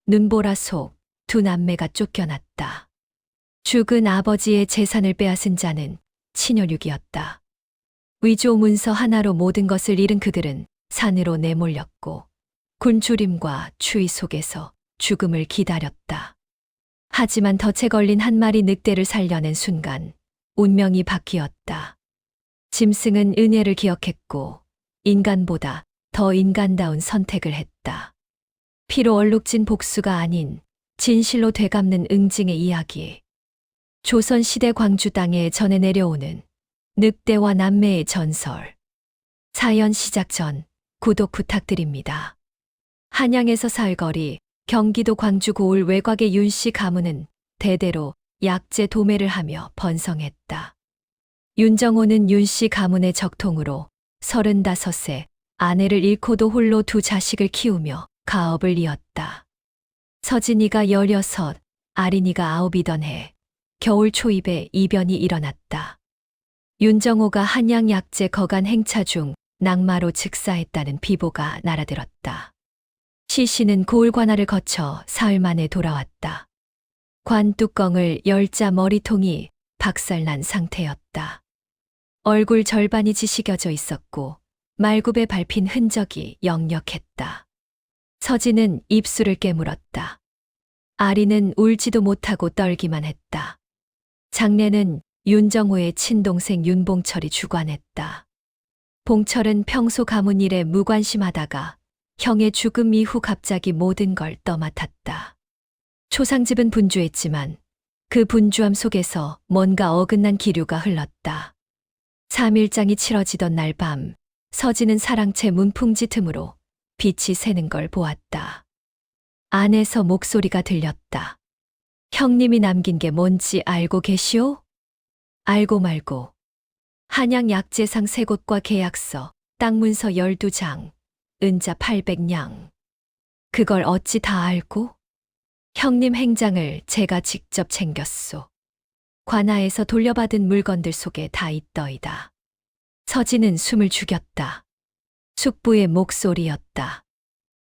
눈보라 속 두 남매가 쫓겨났다. 죽은 아버지의 재산을 빼앗은 자는 친혈육이었다. 위조 문서 하나로 모든 것을 잃은 그들은 산으로 내몰렸고 굴주림과 추위 속에서 죽음을 기다렸다. 하지만 덫에 걸린 한 마리 늑대를 살려낸 순간 운명이 바뀌었다. 짐승은 은혜를 기억했고 인간보다 더 인간다운 선택을 했다. 피로 얼룩진 복수가 아닌 진실로 되갚는 응징의 이야기. 조선시대 광주 땅에 전해 내려오는 늑대와 남매의 전설. 사연 시작 전 구독 부탁드립니다. 한양에서 살거리 경기도 광주 고을 외곽의 윤씨 가문은 대대로 약재 도매를 하며 번성했다. 윤정호는 윤씨 가문의 적통으로 35세 아내를 잃고도 홀로 두 자식을 키우며 가업을 이었다. 서진이가 16, 아린이가 9이던 해 겨울 초입에 이변이 일어났다. 윤정호가 한양 약재 거간 행차 중 낙마로 즉사했다는 비보가 날아들었다. 시신은 고을 관할을 거쳐 사흘 만에 돌아왔다. 관 뚜껑을 열자 머리통이 박살난 상태였다. 얼굴 절반이 지식여져 있었고 말굽에 밟힌 흔적이 역력했다. 서진은 입술을 깨물었다. 아리는 울지도 못하고 떨기만 했다. 장례는 윤정호의 친동생 윤봉철이 주관했다. 봉철은 평소 가문 일에 무관심하다가 형의 죽음 이후 갑자기 모든 걸 떠맡았다. 초상집은 분주했지만 그 분주함 속에서 뭔가 어긋난 기류가 흘렀다. 3일장이 치러지던 날 밤 서진은 사랑채 문풍지 틈으로 빛이 새는 걸 보았다. 안에서 목소리가 들렸다. 형님이 남긴 게 뭔지 알고 계시오? 알고 말고. 한양 약재상 3곳과 계약서, 땅 문서 12장, 은자 800냥. 그걸 어찌 다 알고? 형님 행장을 제가 직접 챙겼소. 관아에서 돌려받은 물건들 속에 다 있더이다. 서진은 숨을 죽였다. 숙부의 목소리였다.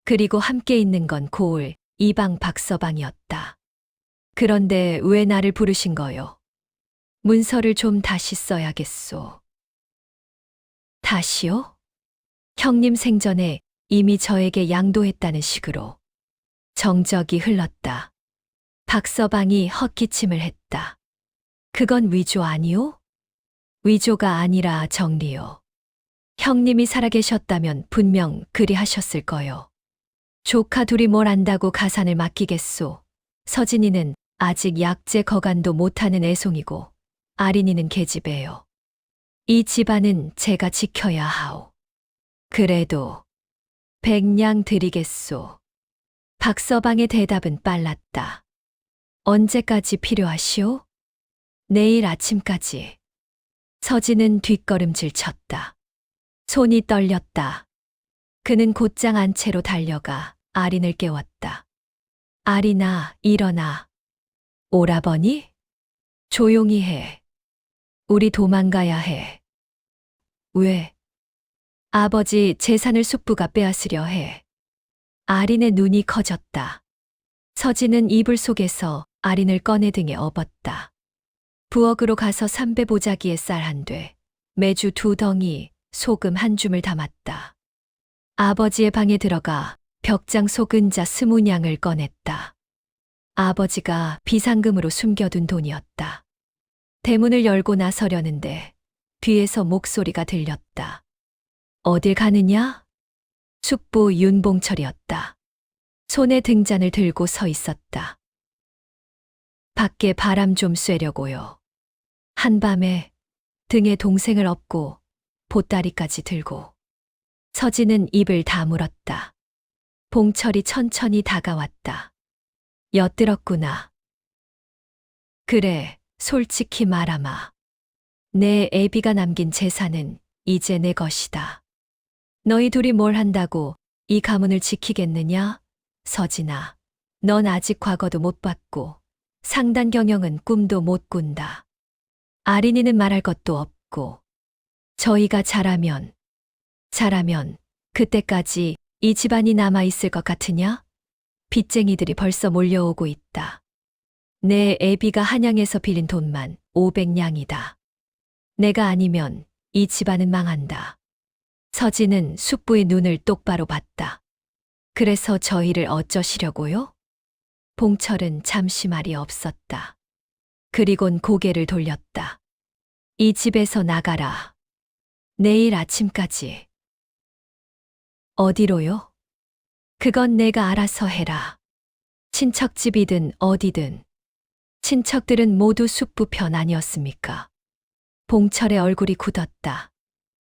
그리고 함께 있는 건 고을, 이방 박서방이었다. 그런데 왜 나를 부르신 거요? 문서를 좀 다시 써야겠소. 다시요? 형님 생전에 이미 저에게 양도했다는 식으로. 정적이 흘렀다. 박서방이 헛기침을 했다. 그건 위조 아니오? 위조가 아니라 정리요. 형님이 살아계셨다면 분명 그리 하셨을 거요. 조카 둘이 뭘 안다고 가산을 맡기겠소. 서진이는 아직 약재 거간도 못하는 애송이고 아린이는 계집애요. 이 집안은 제가 지켜야 하오. 그래도 100냥 드리겠소. 박서방의 대답은 빨랐다. 언제까지 필요하시오? 내일 아침까지. 서진은 뒷걸음질 쳤다. 손이 떨렸다. 그는 곧장 안채로 달려가 아린을 깨웠다. 아린아, 일어나. 오라버니? 조용히 해. 우리 도망가야 해. 왜? 아버지 재산을 숙부가 빼앗으려 해. 아린의 눈이 커졌다. 서진은 이불 속에서 아린을 꺼내 등에 업었다. 부엌으로 가서 삼배 보자기에 쌀 한 돼, 매주 2덩이, 소금 1줌을 담았다. 아버지의 방에 들어가 벽장 속 은자 20냥을 꺼냈다. 아버지가 비상금으로 숨겨둔 돈이었다. 대문을 열고 나서려는데 뒤에서 목소리가 들렸다. 어딜 가느냐? 숙부 윤봉철이었다. 손에 등잔을 들고 서 있었다. 밖에 바람 좀 쐬려고요. 한밤에 등에 동생을 업고 보따리까지 들고. 서진은 입을 다물었다. 봉철이 천천히 다가왔다. 엿들었구나. 그래, 솔직히 말하마. 내 애비가 남긴 재산은 이제 내 것이다. 너희 둘이 뭘 한다고 이 가문을 지키겠느냐? 서진아, 넌 아직 과거도 못 봤고 상단 경영은 꿈도 못 꾼다. 아린이는 말할 것도 없고 저희가 잘하면 그때까지 이 집안이 남아있을 것 같으냐? 빚쟁이들이 벌써 몰려오고 있다. 내 애비가 한양에서 빌린 돈만 500냥이다. 내가 아니면 이 집안은 망한다. 서진은 숙부의 눈을 똑바로 봤다. 그래서 저희를 어쩌시려고요? 봉철은 잠시 말이 없었다. 그리곤 고개를 돌렸다. 이 집에서 나가라. 내일 아침까지. 어디로요? 그건 내가 알아서 해라. 친척집이든 어디든. 친척들은 모두 숙부 편 아니었습니까? 봉철의 얼굴이 굳었다.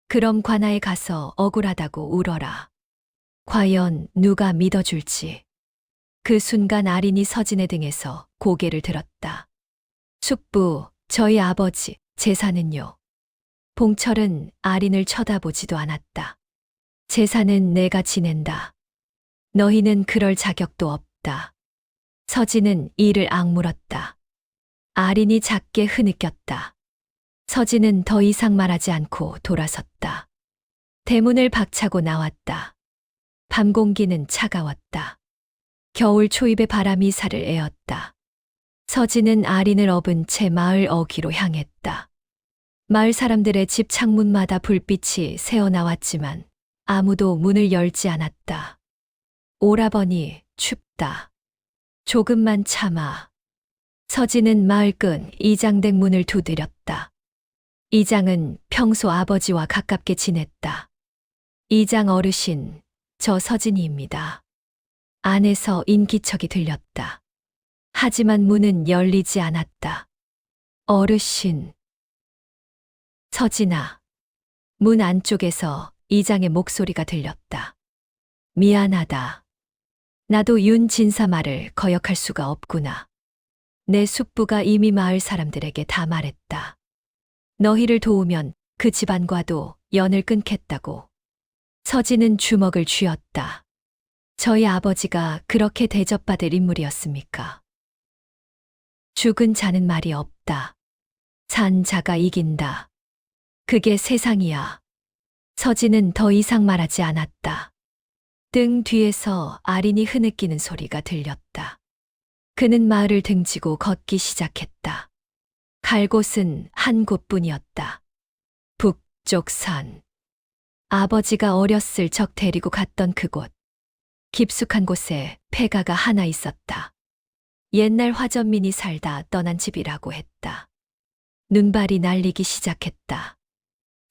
그럼 관아에 가서 억울하다고 울어라. 과연 누가 믿어줄지. 그 순간 아린이 서진의 등에서 고개를 들었다. 숙부, 저희 아버지, 재산은요? 봉철은 아린을 쳐다보지도 않았다. 재산은 내가 지낸다. 너희는 그럴 자격도 없다. 서진은 이를 악물었다. 아린이 작게 흐느꼈다. 서진은 더 이상 말하지 않고 돌아섰다. 대문을 박차고 나왔다. 밤 공기는 차가웠다. 겨울 초입의 바람이 살을 에었다. 서진은 아린을 업은 채 마을 어귀로 향했다. 마을 사람들의 집 창문마다 불빛이 새어나왔지만 아무도 문을 열지 않았다. 오라버니, 춥다. 조금만 참아. 서진은 마을 끈 이장댁 문을 두드렸다. 이장은 평소 아버지와 가깝게 지냈다. 이장 어르신, 저 서진이입니다. 안에서 인기척이 들렸다. 하지만 문은 열리지 않았다. 어르신. 서진아. 문 안쪽에서 이장의 목소리가 들렸다. 미안하다. 나도 윤진사 말을 거역할 수가 없구나. 내 숙부가 이미 마을 사람들에게 다 말했다. 너희를 도우면 그 집안과도 연을 끊겠다고. 서진은 주먹을 쥐었다. 저희 아버지가 그렇게 대접받을 인물이었습니까? 죽은 자는 말이 없다. 산 자가 이긴다. 그게 세상이야. 서진은 더 이상 말하지 않았다. 등 뒤에서 아린이 흐느끼는 소리가 들렸다. 그는 마을을 등지고 걷기 시작했다. 갈 곳은 한 곳뿐이었다. 북쪽 산. 아버지가 어렸을 적 데리고 갔던 그곳. 깊숙한 곳에 폐가가 하나 있었다. 옛날 화전민이 살다 떠난 집이라고 했다. 눈발이 날리기 시작했다.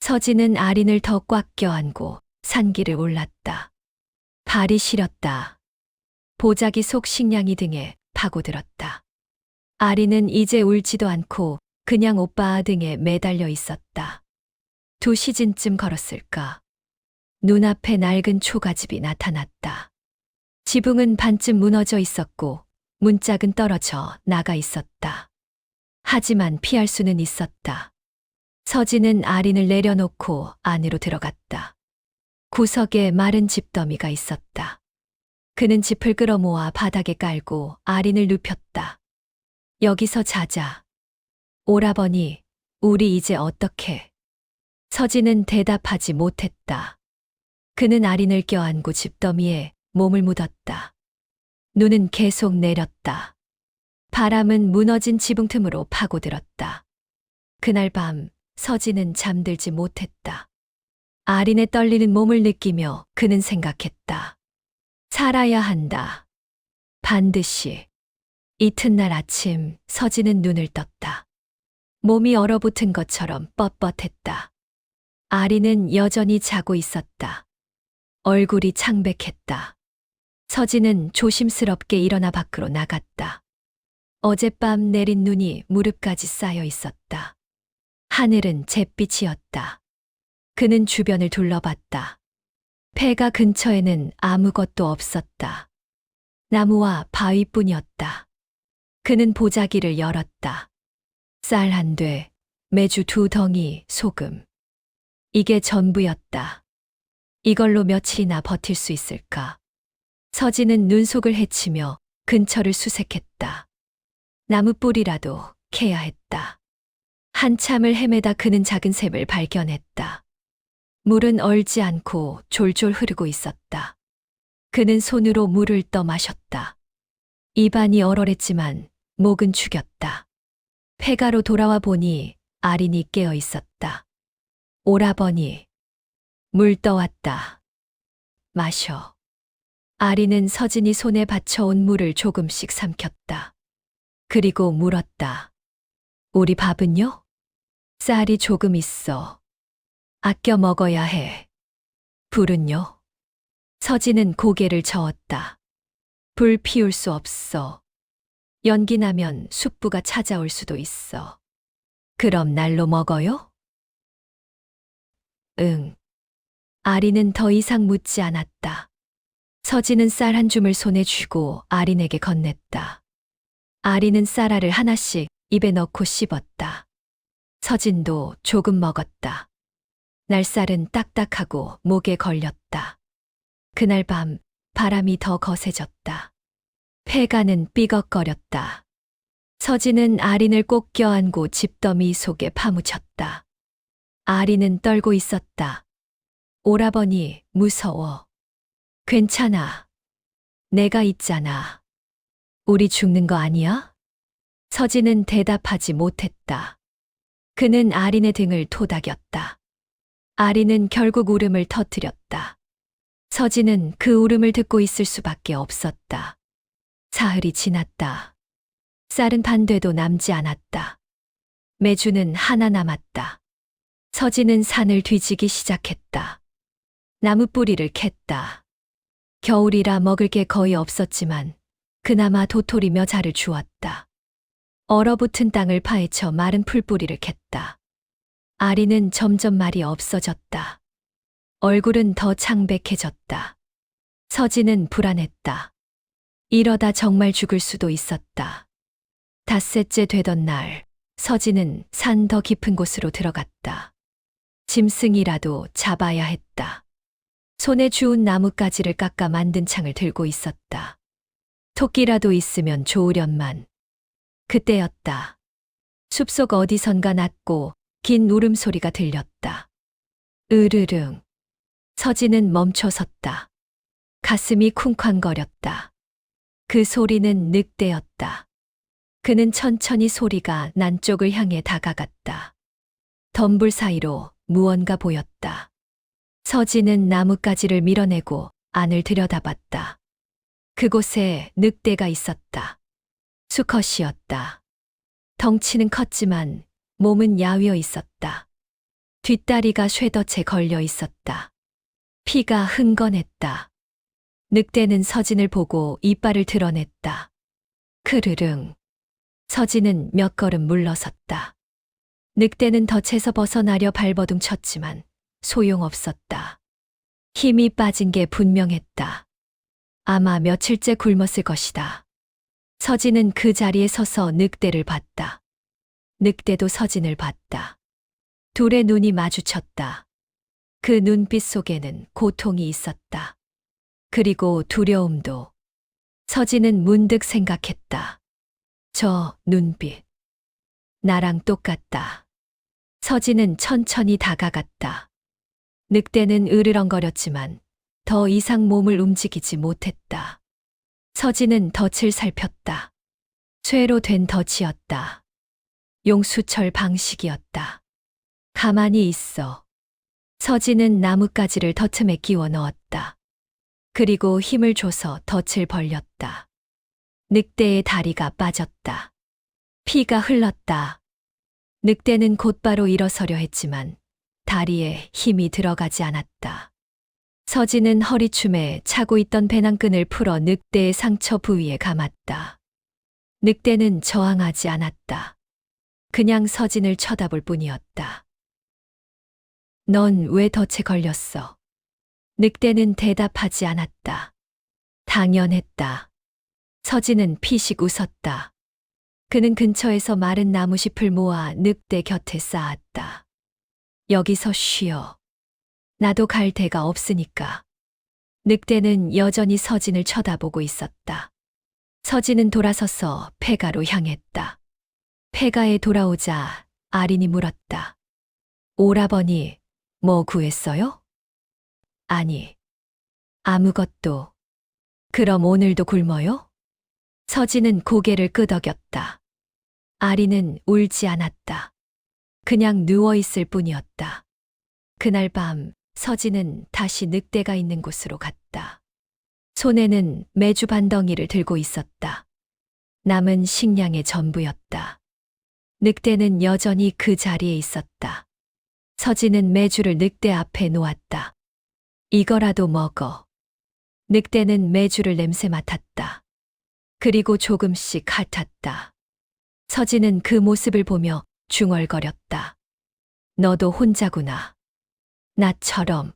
서진은 아린을 더 꽉 껴안고 산길을 올랐다. 발이 시렸다. 보자기 속 식량이 등에 파고들었다. 아린은 이제 울지도 않고 그냥 오빠 등에 매달려 있었다. 2시즌쯤 걸었을까. 눈앞에 낡은 초가집이 나타났다. 지붕은 반쯤 무너져 있었고 문짝은 떨어져 나가 있었다. 하지만 피할 수는 있었다. 서진은 아린을 내려놓고 안으로 들어갔다. 구석에 마른 집더미가 있었다. 그는 짚을 끌어모아 바닥에 깔고 아린을 눕혔다. 여기서 자자. 오라버니, 우리 이제 어떻게? 서진은 대답하지 못했다. 그는 아린을 껴안고 집더미에 몸을 묻었다. 눈은 계속 내렸다. 바람은 무너진 지붕 틈으로 파고들었다. 그날 밤 서진은 잠들지 못했다. 아린의 떨리는 몸을 느끼며 그는 생각했다. 살아야 한다. 반드시. 이튿날 아침 서진은 눈을 떴다. 몸이 얼어붙은 것처럼 뻣뻣했다. 아린은 여전히 자고 있었다. 얼굴이 창백했다. 서진은 조심스럽게 일어나 밖으로 나갔다. 어젯밤 내린 눈이 무릎까지 쌓여 있었다. 하늘은 잿빛이었다. 그는 주변을 둘러봤다. 폐가 근처에는 아무것도 없었다. 나무와 바위뿐이었다. 그는 보자기를 열었다. 쌀 1돼, 메주 2덩이, 소금. 이게 전부였다. 이걸로 며칠이나 버틸 수 있을까? 서진은 눈속을 헤치며 근처를 수색했다. 나무뿌리라도 캐야 했다. 한참을 헤매다 그는 작은 샘을 발견했다. 물은 얼지 않고 졸졸 흐르고 있었다. 그는 손으로 물을 떠 마셨다. 입안이 얼얼했지만 목은 죽였다. 폐가로 돌아와 보니 아린이 깨어 있었다. 오라버니, 물 떠왔다. 마셔. 아린은 서진이 손에 받쳐온 물을 조금씩 삼켰다. 그리고 물었다. 우리 밥은요? 쌀이 조금 있어. 아껴 먹어야 해. 불은요? 서진은 고개를 저었다. 불 피울 수 없어. 연기 나면 숙부가 찾아올 수도 있어. 그럼 날로 먹어요? 응. 아린은 더 이상 묻지 않았다. 서진은 쌀 한 줌을 손에 쥐고 아린에게 건넸다. 아린은 쌀알을 하나씩 입에 넣고 씹었다. 서진도 조금 먹었다. 날쌀은 딱딱하고 목에 걸렸다. 그날 밤 바람이 더 거세졌다. 폐가는 삐걱거렸다. 서진은 아린을 꼭 껴안고 집더미 속에 파묻혔다. 아린은 떨고 있었다. 오라버니, 무서워. 괜찮아. 내가 있잖아. 우리 죽는 거 아니야? 서진은 대답하지 못했다. 그는 아린의 등을 토닥였다. 아린은 결국 울음을 터뜨렸다. 서진은 그 울음을 듣고 있을 수밖에 없었다. 사흘이 지났다. 쌀은 반되도 남지 않았다. 메주는 하나 남았다. 서진은 산을 뒤지기 시작했다. 나무 뿌리를 캤다. 겨울이라 먹을 게 거의 없었지만 그나마 도토리며 자를 주었다. 얼어붙은 땅을 파헤쳐 마른 풀뿌리를 캤다. 아리는 점점 말이 없어졌다. 얼굴은 더 창백해졌다. 서진은 불안했다. 이러다 정말 죽을 수도 있었다. 닷새째 되던 날, 서진은 산 더 깊은 곳으로 들어갔다. 짐승이라도 잡아야 했다. 손에 주운 나뭇가지를 깎아 만든 창을 들고 있었다. 토끼라도 있으면 좋으련만. 그때였다. 숲속 어디선가 낮고 긴 울음소리가 들렸다. 으르릉. 서진은 멈춰 섰다. 가슴이 쿵쾅거렸다. 그 소리는 늑대였다. 그는 천천히 소리가 난 쪽을 향해 다가갔다. 덤불 사이로 무언가 보였다. 서진은 나뭇가지를 밀어내고 안을 들여다봤다. 그곳에 늑대가 있었다. 수컷이었다. 덩치는 컸지만 몸은 야위어 있었다. 뒷다리가 쇠덫에 걸려 있었다. 피가 흥건했다. 늑대는 서진을 보고 이빨을 드러냈다. 크르릉. 서진은 몇 걸음 물러섰다. 늑대는 덫에서 벗어나려 발버둥 쳤지만 소용없었다. 힘이 빠진 게 분명했다. 아마 며칠째 굶었을 것이다. 서진은 그 자리에 서서 늑대를 봤다. 늑대도 서진을 봤다. 둘의 눈이 마주쳤다. 그 눈빛 속에는 고통이 있었다. 그리고 두려움도. 서진은 문득 생각했다. 저 눈빛. 나랑 똑같다. 서진은 천천히 다가갔다. 늑대는 으르렁거렸지만 더 이상 몸을 움직이지 못했다. 서진은 덫을 살폈다. 쇠로 된 덫이었다. 용수철 방식이었다. 가만히 있어. 서진은 나뭇가지를 덫 틈에 끼워 넣었다. 그리고 힘을 줘서 덫을 벌렸다. 늑대의 다리가 빠졌다. 피가 흘렀다. 늑대는 곧바로 일어서려 했지만 다리에 힘이 들어가지 않았다. 서진은 허리춤에 차고 있던 배낭끈을 풀어 늑대의 상처 부위에 감았다. 늑대는 저항하지 않았다. 그냥 서진을 쳐다볼 뿐이었다. 넌 왜 덫에 걸렸어? 늑대는 대답하지 않았다. 당연했다. 서진은 피식 웃었다. 그는 근처에서 마른 나무잎을 모아 늑대 곁에 쌓았다. 여기서 쉬어. 나도 갈 데가 없으니까. 늑대는 여전히 서진을 쳐다보고 있었다. 서진은 돌아서서 폐가로 향했다. 폐가에 돌아오자 아린이 물었다. 오라버니, 뭐 구했어요? 아니, 아무것도. 그럼 오늘도 굶어요? 서진은 고개를 끄덕였다. 아리는 울지 않았다. 그냥 누워있을 뿐이었다. 그날 밤 서진은 다시 늑대가 있는 곳으로 갔다. 손에는 메주 반덩이를 들고 있었다. 남은 식량의 전부였다. 늑대는 여전히 그 자리에 있었다. 서진은 메주를 늑대 앞에 놓았다. 이거라도 먹어. 늑대는 메주를 냄새 맡았다. 그리고 조금씩 핥았다. 서진은 그 모습을 보며 중얼거렸다. 너도 혼자구나. 나처럼.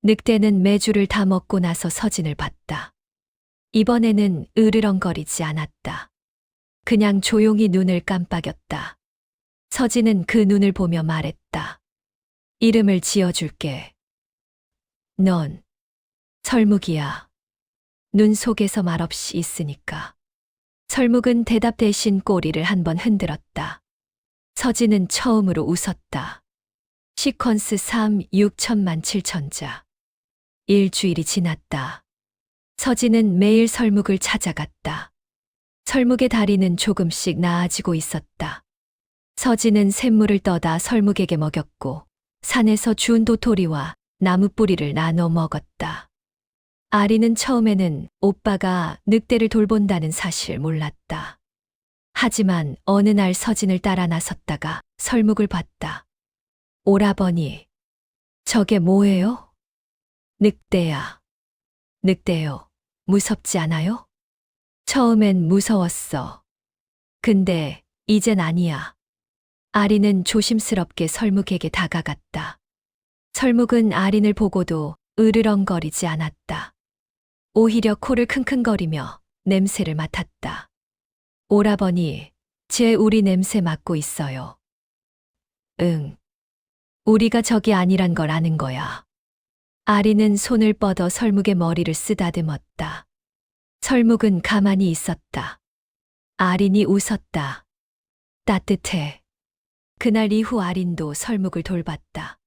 늑대는 메주를 다 먹고 나서 서진을 봤다. 이번에는 으르렁거리지 않았다. 그냥 조용히 눈을 깜빡였다. 서진은 그 눈을 보며 말했다. 이름을 지어줄게. 넌 설묵이야. 눈 속에서 말없이 있으니까. 설묵은 대답 대신 꼬리를 한번 흔들었다. 서진은 처음으로 웃었다. 시퀀스 3 6천만 7천자. 일주일이 지났다. 서진은 매일 설묵을 찾아갔다. 설묵의 다리는 조금씩 나아지고 있었다. 서진은 샘물을 떠다 설묵에게 먹였고 산에서 주운 도토리와 나무 뿌리를 나눠 먹었다. 아리는 처음에는 오빠가 늑대를 돌본다는 사실 몰랐다. 하지만 어느 날 서진을 따라 나섰다가 설묵을 봤다. 오라버니, 저게 뭐예요? 늑대야. 늑대요. 무섭지 않아요? 처음엔 무서웠어. 근데 이젠 아니야. 아리는 조심스럽게 설묵에게 다가갔다. 설묵은 아린을 보고도 으르렁거리지 않았다. 오히려 코를 킁킁거리며 냄새를 맡았다. 오라버니, 쟤 우리 냄새 맡고 있어요. 응. 우리가 적이 아니란 걸 아는 거야. 아리는 손을 뻗어 설묵의 머리를 쓰다듬었다. 설묵은 가만히 있었다. 아린이 웃었다. 따뜻해. 그날 이후 아린도 설묵을 돌봤다.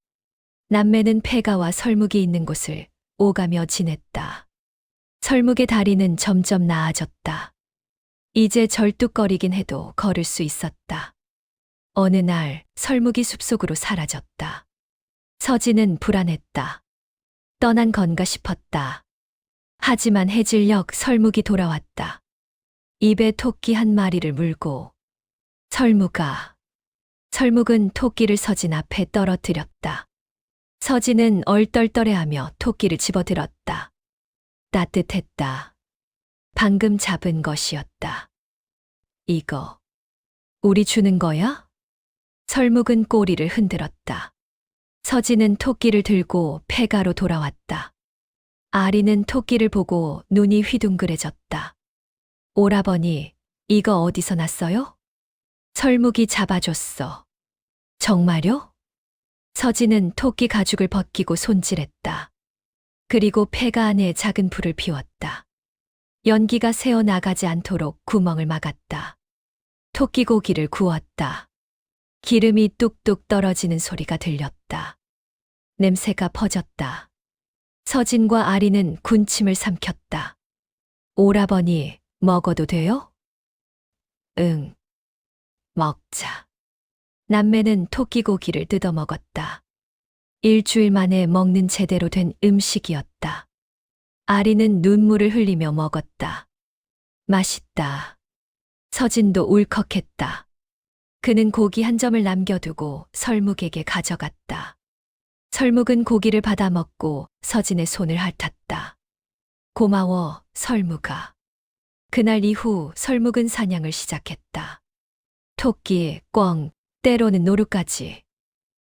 남매는 폐가와 설묵이 있는 곳을 오가며 지냈다. 설묵의 다리는 점점 나아졌다. 이제 절뚝거리긴 해도 걸을 수 있었다. 어느 날 설묵이 숲속으로 사라졌다. 서진은 불안했다. 떠난 건가 싶었다. 하지만 해질녘 설묵이 돌아왔다. 입에 토끼 한 마리를 물고 설묵은 토끼를 서진 앞에 떨어뜨렸다. 서진은 얼떨떨해하며 토끼를 집어들었다. 따뜻했다. 방금 잡은 것이었다. 이거 우리 주는 거야? 설묵은 꼬리를 흔들었다. 서진은 토끼를 들고 폐가로 돌아왔다. 아리는 토끼를 보고 눈이 휘둥그레졌다. 오라버니, 이거 어디서 났어요? 설묵이 잡아줬어. 정말요? 서진은 토끼 가죽을 벗기고 손질했다. 그리고 폐가 안에 작은 불을 피웠다. 연기가 새어나가지 않도록 구멍을 막았다. 토끼 고기를 구웠다. 기름이 뚝뚝 떨어지는 소리가 들렸다. 냄새가 퍼졌다. 서진과 아리는 군침을 삼켰다. 오라버니, 먹어도 돼요? 응. 먹자. 남매는 토끼 고기를 뜯어 먹었다. 일주일 만에 먹는 제대로 된 음식이었다. 아리는 눈물을 흘리며 먹었다. 맛있다. 서진도 울컥했다. 그는 고기 한 점을 남겨두고 설묵에게 가져갔다. 설묵은 고기를 받아 먹고 서진의 손을 핥았다. 고마워, 설묵아. 그날 이후 설묵은 사냥을 시작했다. 토끼, 꿩, 때로는 노루까지.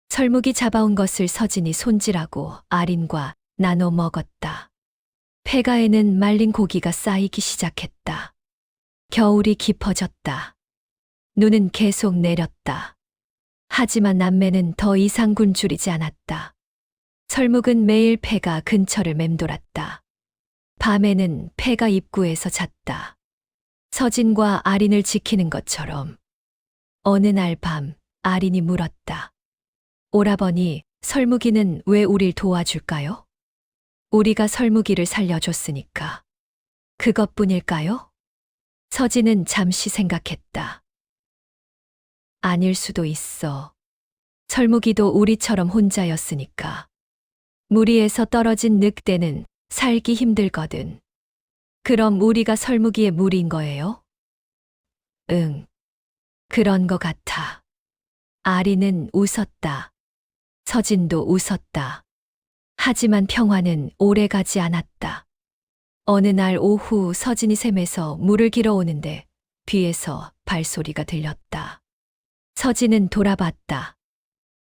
설묵이 잡아온 것을 서진이 손질하고 아린과 나눠 먹었다. 폐가에는 말린 고기가 쌓이기 시작했다. 겨울이 깊어졌다. 눈은 계속 내렸다. 하지만 남매는 더 이상 굶주리지 않았다. 설묵은 매일 폐가 근처를 맴돌았다. 밤에는 폐가 입구에서 잤다. 서진과 아린을 지키는 것처럼. 어느 날 밤 아린이 물었다. 오라버니, 설묵이는 왜 우릴 도와줄까요? 우리가 설묵이를 살려줬으니까. 그것뿐일까요? 서진은 잠시 생각했다. 아닐 수도 있어. 설무기도 우리처럼 혼자였으니까. 무리에서 떨어진 늑대는 살기 힘들거든. 그럼 우리가 설무기의 무리인 거예요? 응. 그런 거 같아. 아리는 웃었다. 서진도 웃었다. 하지만 평화는 오래 가지 않았다. 어느 날 오후 서진이 샘에서 물을 길어 오는데 뒤에서 발소리가 들렸다. 서진은 돌아봤다.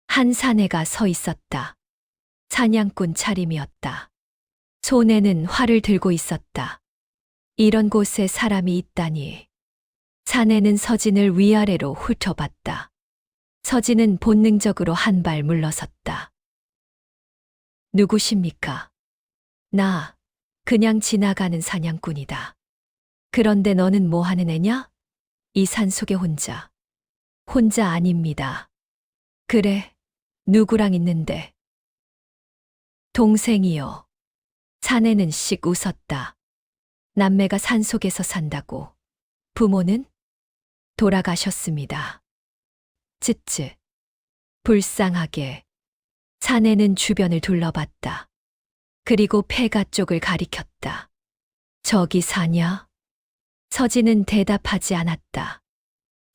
한 사내가 서 있었다. 사냥꾼 차림이었다. 손에는 활을 들고 있었다. 이런 곳에 사람이 있다니. 사내는 서진을 위아래로 훑어봤다. 서진은 본능적으로 한 발 물러섰다. 누구십니까? 나, 그냥 지나가는 사냥꾼이다. 그런데 너는 뭐 하는 애냐? 이 산속에 혼자. 혼자 아닙니다. 그래, 누구랑 있는데? 동생이요. 사내는 씩 웃었다. 남매가 산속에서 산다고. 부모는? 돌아가셨습니다. 쯧쯧. 불쌍하게. 사내는 주변을 둘러봤다. 그리고 폐가 쪽을 가리켰다. 저기 사냐? 서진은 대답하지 않았다.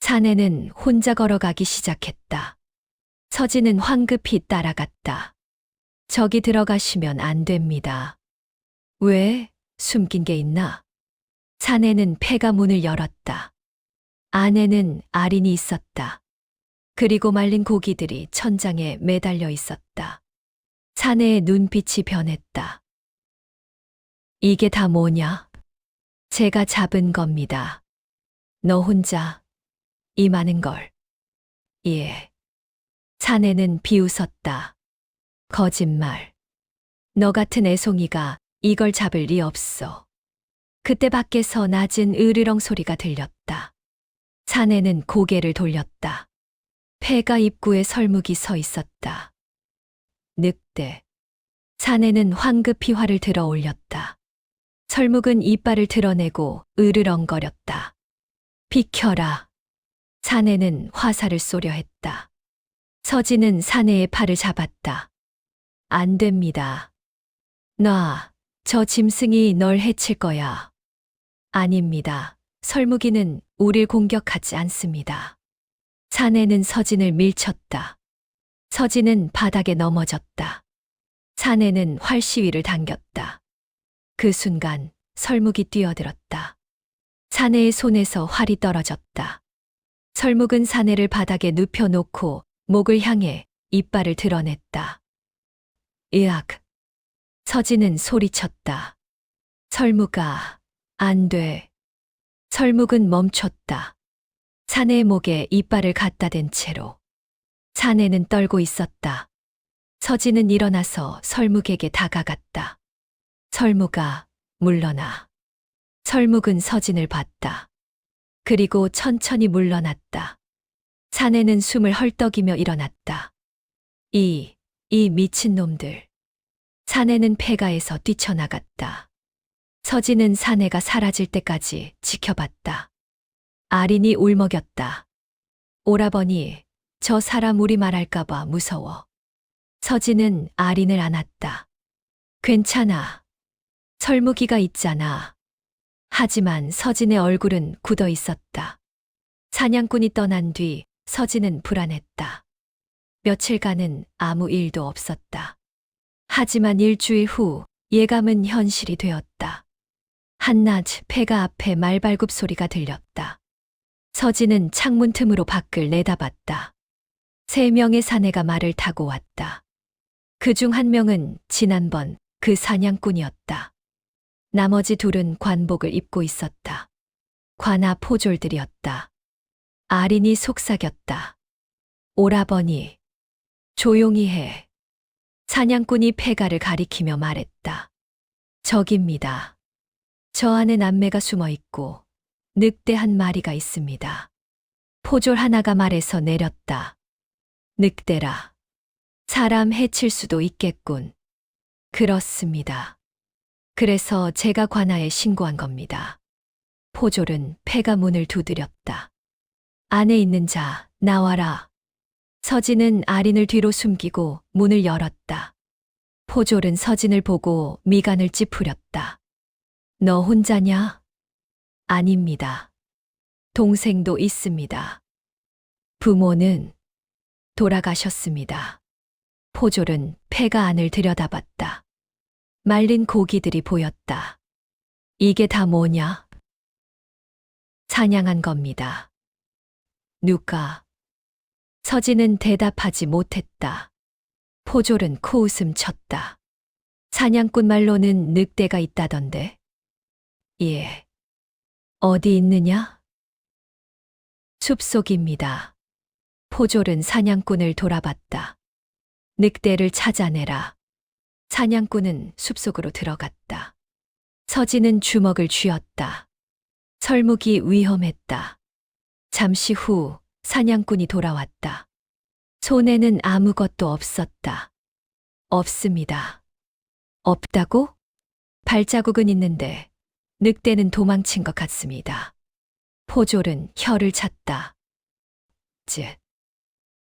사내는 혼자 걸어가기 시작했다. 서진은 황급히 따라갔다. 저기 들어가시면 안 됩니다. 왜? 숨긴 게 있나? 사내는 폐가 문을 열었다. 안에는 아린이 있었다. 그리고 말린 고기들이 천장에 매달려 있었다. 사내의 눈빛이 변했다. 이게 다 뭐냐? 제가 잡은 겁니다. 너 혼자 이 많은 걸. 예. 사내는 비웃었다. 거짓말. 너 같은 애송이가 이걸 잡을 리 없어. 그때 밖에서 낮은 으르렁 소리가 들렸다. 사내는 고개를 돌렸다. 폐가 입구에 설묵이 서 있었다. 늑대. 사내는 황급히 활을 들어 올렸다. 설묵은 이빨을 드러내고 으르렁거렸다. 비켜라. 사내는 화살을 쏘려 했다. 서진은 사내의 팔을 잡았다. 안 됩니다. 놔. 저 짐승이 널 해칠 거야. 아닙니다. 설무기는 우릴 공격하지 않습니다. 사내는 서진을 밀쳤다. 서진은 바닥에 넘어졌다. 사내는 활 시위를 당겼다. 그 순간 설묵이 뛰어들었다. 사내의 손에서 활이 떨어졌다. 설묵은 사내를 바닥에 눕혀놓고 목을 향해 이빨을 드러냈다. 으악! 서진은 소리쳤다. 설묵아, 안 돼. 설묵은 멈췄다. 사내의 목에 이빨을 갖다 댄 채로. 사내는 떨고 있었다. 서진은 일어나서 설묵에게 다가갔다. 설묵아, 물러나. 설묵은 서진을 봤다. 그리고 천천히 물러났다. 사내는 숨을 헐떡이며 일어났다. 이 미친놈들. 사내는 폐가에서 뛰쳐나갔다. 서진은 사내가 사라질 때까지 지켜봤다. 아린이 울먹였다. 오라버니, 저 사람 우리 말할까봐 무서워. 서진은 아린을 안았다. 괜찮아. 설무기가 있잖아. 하지만 서진의 얼굴은 굳어 있었다. 사냥꾼이 떠난 뒤 서진은 불안했다. 며칠간은 아무 일도 없었다. 하지만 일주일 후 예감은 현실이 되었다. 한낮 폐가 앞에 말발굽 소리가 들렸다. 서진은 창문 틈으로 밖을 내다봤다. 3명의 사내가 말을 타고 왔다. 그중 1명은 지난번 그 사냥꾼이었다. 나머지 2은 관복을 입고 있었다. 관아 포졸들이었다. 아린이 속삭였다. 오라버니, 조용히 해. 사냥꾼이 폐가를 가리키며 말했다. 저깁니다. 저 안에 남매가 숨어 있고 늑대 1마리가 있습니다. 포졸 하나가 말해서 내렸다. 늑대라. 사람 해칠 수도 있겠군. 그렇습니다. 그래서 제가 관아에 신고한 겁니다. 포졸은 폐가 문을 두드렸다. 안에 있는 자, 나와라. 서진은 아린을 뒤로 숨기고 문을 열었다. 포졸은 서진을 보고 미간을 찌푸렸다. 너 혼자냐? 아닙니다. 동생도 있습니다. 부모는 돌아가셨습니다. 포졸은 폐가 안을 들여다봤다. 말린 고기들이 보였다. 이게 다 뭐냐? 사냥한 겁니다. 누가? 서진은 대답하지 못했다. 포졸은 코웃음 쳤다. 사냥꾼 말로는 늑대가 있다던데. 예. 어디 있느냐? 숲속입니다. 포졸은 사냥꾼을 돌아봤다. 늑대를 찾아내라. 사냥꾼은 숲속으로 들어갔다. 서진은 주먹을 쥐었다. 설묵이 위험했다. 잠시 후 사냥꾼이 돌아왔다. 손에는 아무것도 없었다. 없습니다. 없다고? 발자국은 있는데 늑대는 도망친 것 같습니다. 포졸은 혀를 찼다.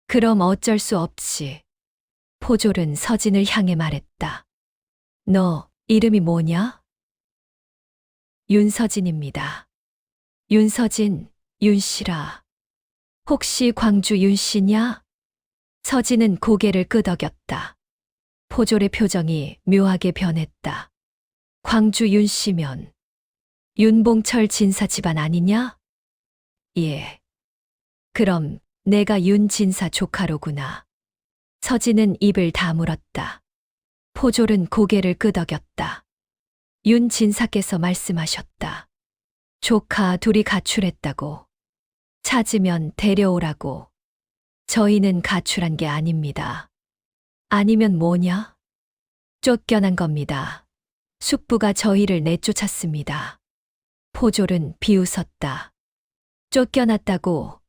그럼 어쩔 수 없지. 포졸은 서진을 향해 말했다. 너 이름이 뭐냐? 윤서진입니다. 윤서진, 윤씨라. 혹시 광주 윤씨냐? 서진은 고개를 끄덕였다. 포졸의 표정이 묘하게 변했다. 광주 윤씨면 윤봉철 진사 집안 아니냐? 예. 그럼 내가 윤 진사 조카로구나. 서진은 입을 다물었다. 포졸은 고개를 끄덕였다. 윤 진사께서 말씀하셨다. 조카 둘이 가출했다고. 찾으면 데려오라고. 저희는 가출한 게 아닙니다. 아니면 뭐냐? 쫓겨난 겁니다. 숙부가 저희를 내쫓았습니다. 포졸은 비웃었다. 쫓겨났다고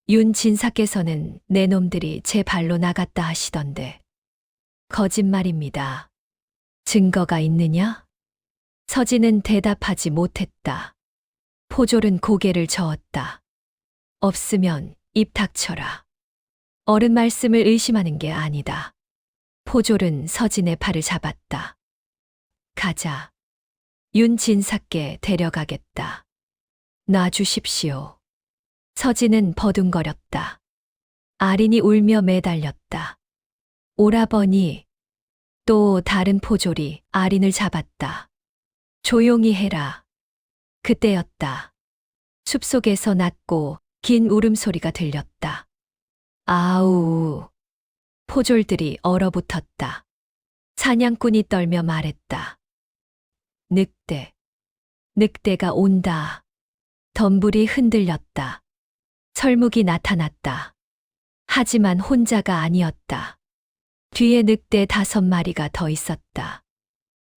윤 진사께서는 내 놈들이 제 발로 나갔다 하시던데. 거짓말입니다. 증거가 있느냐? 서진은 대답하지 못했다. 포졸은 고개를 저었다. 없으면 입 닥쳐라. 어른 말씀을 의심하는 게 아니다. 포졸은 서진의 팔을 잡았다. 가자. 윤 진사께 데려가겠다. 놔주십시오. 서진은 버둥거렸다. 아린이 울며 매달렸다. 오라버니. 또 다른 포졸이 아린을 잡았다. 조용히 해라. 그때였다. 숲속에서 낮고 긴 울음소리가 들렸다. 아우. 포졸들이 얼어붙었다. 사냥꾼이 떨며 말했다. 늑대. 늑대가 온다. 덤불이 흔들렸다. 설묵이 나타났다. 하지만 혼자가 아니었다. 뒤에 늑대 5마리가 더 있었다.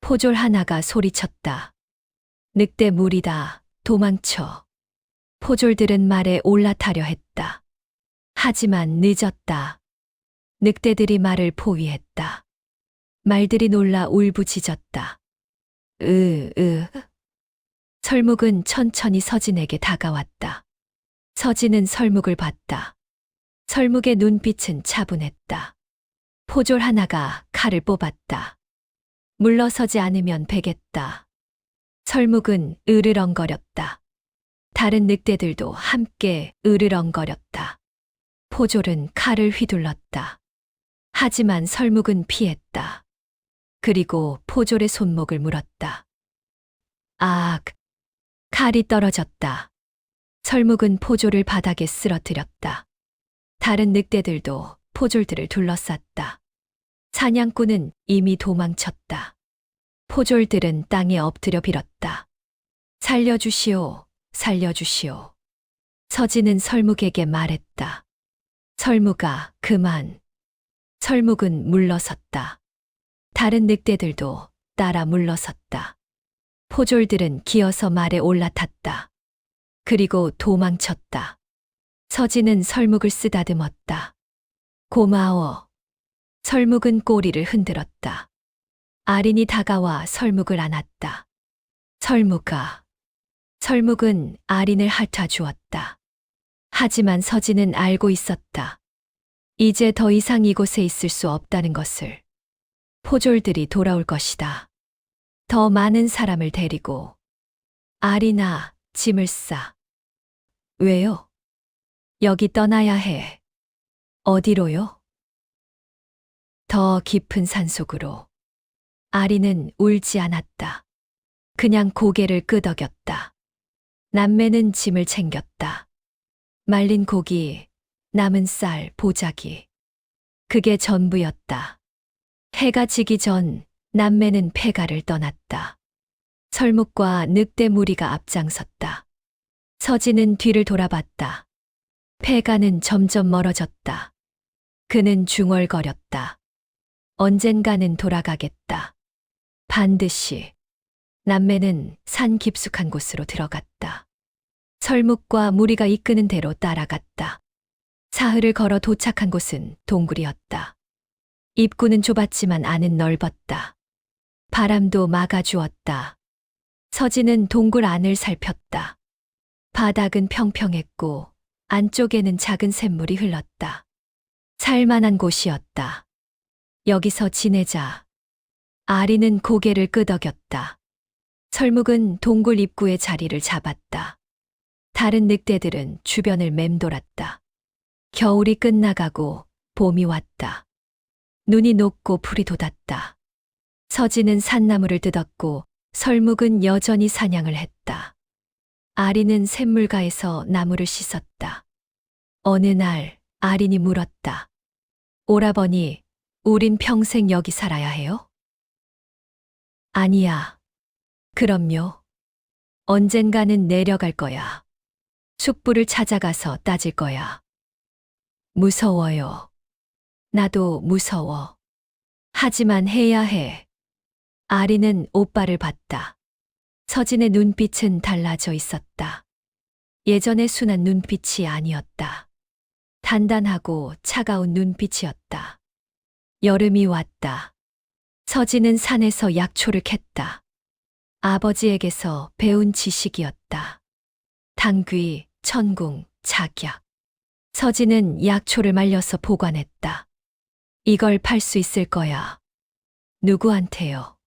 포졸 하나가 소리쳤다. 늑대 무리다. 도망쳐. 포졸들은 말에 올라타려 했다. 하지만 늦었다. 늑대들이 말을 포위했다. 말들이 놀라 울부짖었다. 설묵은 천천히 서진에게 다가왔다. 서진은 설묵을 봤다. 설묵의 눈빛은 차분했다. 포졸 하나가 칼을 뽑았다. 물러서지 않으면 베겠다. 설묵은 으르렁거렸다. 다른 늑대들도 함께 으르렁거렸다. 포졸은 칼을 휘둘렀다. 하지만 설묵은 피했다. 그리고 포졸의 손목을 물었다. 악! 칼이 떨어졌다. 설묵은 포졸을 바닥에 쓰러뜨렸다. 다른 늑대들도 포졸들을 둘러쌌다. 사냥꾼은 이미 도망쳤다. 포졸들은 땅에 엎드려 빌었다. 살려주시오, 살려주시오. 서진은 설묵에게 말했다. 설묵아, 그만. 설묵은 물러섰다. 다른 늑대들도 따라 물러섰다. 포졸들은 기어서 말에 올라탔다. 그리고 도망쳤다. 서진은 설묵을 쓰다듬었다. 고마워. 설묵은 꼬리를 흔들었다. 아린이 다가와 설묵을 안았다. 설묵아. 설묵은 아린을 핥아 주었다. 하지만 서진은 알고 있었다. 이제 더 이상 이곳에 있을 수 없다는 것을. 포졸들이 돌아올 것이다. 더 많은 사람을 데리고. 아린아, 짐을 싸. 왜요? 여기 떠나야 해. 어디로요? 더 깊은 산속으로. 아린은 울지 않았다. 그냥 고개를 끄덕였다. 남매는 짐을 챙겼다. 말린 고기, 남은 쌀, 보자기. 그게 전부였다. 해가 지기 전 남매는 폐가를 떠났다. 설묵과 늑대 무리가 앞장섰다. 서진은 뒤를 돌아봤다. 폐가는 점점 멀어졌다. 그는 중얼거렸다. 언젠가는 돌아가겠다. 반드시. 남매는 산 깊숙한 곳으로 들어갔다. 설묵과 무리가 이끄는 대로 따라갔다. 사흘을 걸어 도착한 곳은 동굴이었다. 입구는 좁았지만 안은 넓었다. 바람도 막아주었다. 서진은 동굴 안을 살폈다. 바닥은 평평했고 안쪽에는 작은 샘물이 흘렀다. 살만한 곳이었다. 여기서 지내자. 아리는 고개를 끄덕였다. 설묵은 동굴 입구에 자리를 잡았다. 다른 늑대들은 주변을 맴돌았다. 겨울이 끝나가고 봄이 왔다. 눈이 녹고 풀이 돋았다. 서진은 산나무를 뜯었고 설묵은 여전히 사냥을 했다. 아린은 샘물가에서 나무를 씻었다. 어느 날 아린이 물었다. 오라버니, 우린 평생 여기 살아야 해요? 아니야. 그럼요. 언젠가는 내려갈 거야. 숯불을 찾아가서 따질 거야. 무서워요. 나도 무서워. 하지만 해야 해. 아리는 오빠를 봤다. 서진의 눈빛은 달라져 있었다. 예전의 순한 눈빛이 아니었다. 단단하고 차가운 눈빛이었다. 여름이 왔다. 서진은 산에서 약초를 캤다. 아버지에게서 배운 지식이었다. 당귀, 천궁, 작약. 서진은 약초를 말려서 보관했다. 이걸 팔 수 있을 거야. 누구한테요?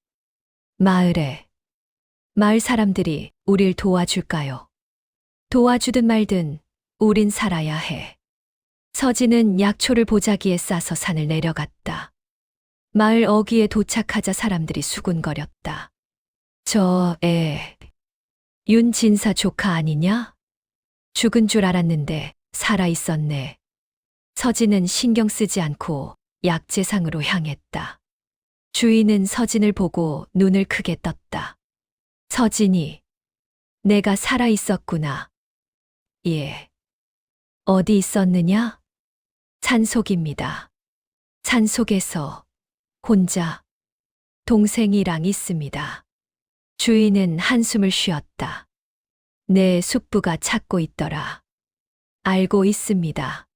마을에. 마을 사람들이 우릴 도와줄까요? 도와주든 말든 우린 살아야 해. 서진은 약초를 보자기에 싸서 산을 내려갔다. 마을 어귀에 도착하자 사람들이 수군거렸다. 저 애, 윤진사 조카 아니냐? 죽은 줄 알았는데 살아 있었네. 서진은 신경 쓰지 않고 약재상으로 향했다. 주인은 서진을 보고 눈을 크게 떴다. 서진이, 내가 살아 있었구나. 예. 어디 있었느냐? 산속입니다. 산속에서 혼자 동생이랑 있습니다. 주인은 한숨을 쉬었다. 내 숙부가 찾고 있더라. 알고 있습니다.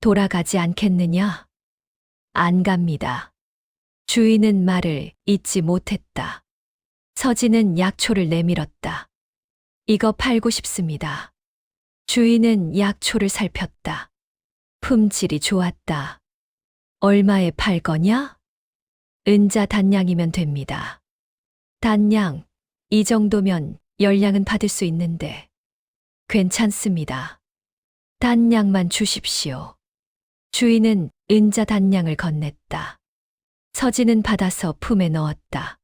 돌아가지 않겠느냐? 안 갑니다. 주인은 말을 잊지 못했다. 서진은 약초를 내밀었다. 이거 팔고 싶습니다. 주인은 약초를 살폈다. 품질이 좋았다. 얼마에 팔 거냐? 은자 단량이면 됩니다. 단량, 이 정도면 열량은 받을 수 있는데. 괜찮습니다. 단량만 주십시오. 주인은 은자 단량을 건넸다. 서진은 받아서 품에 넣었다.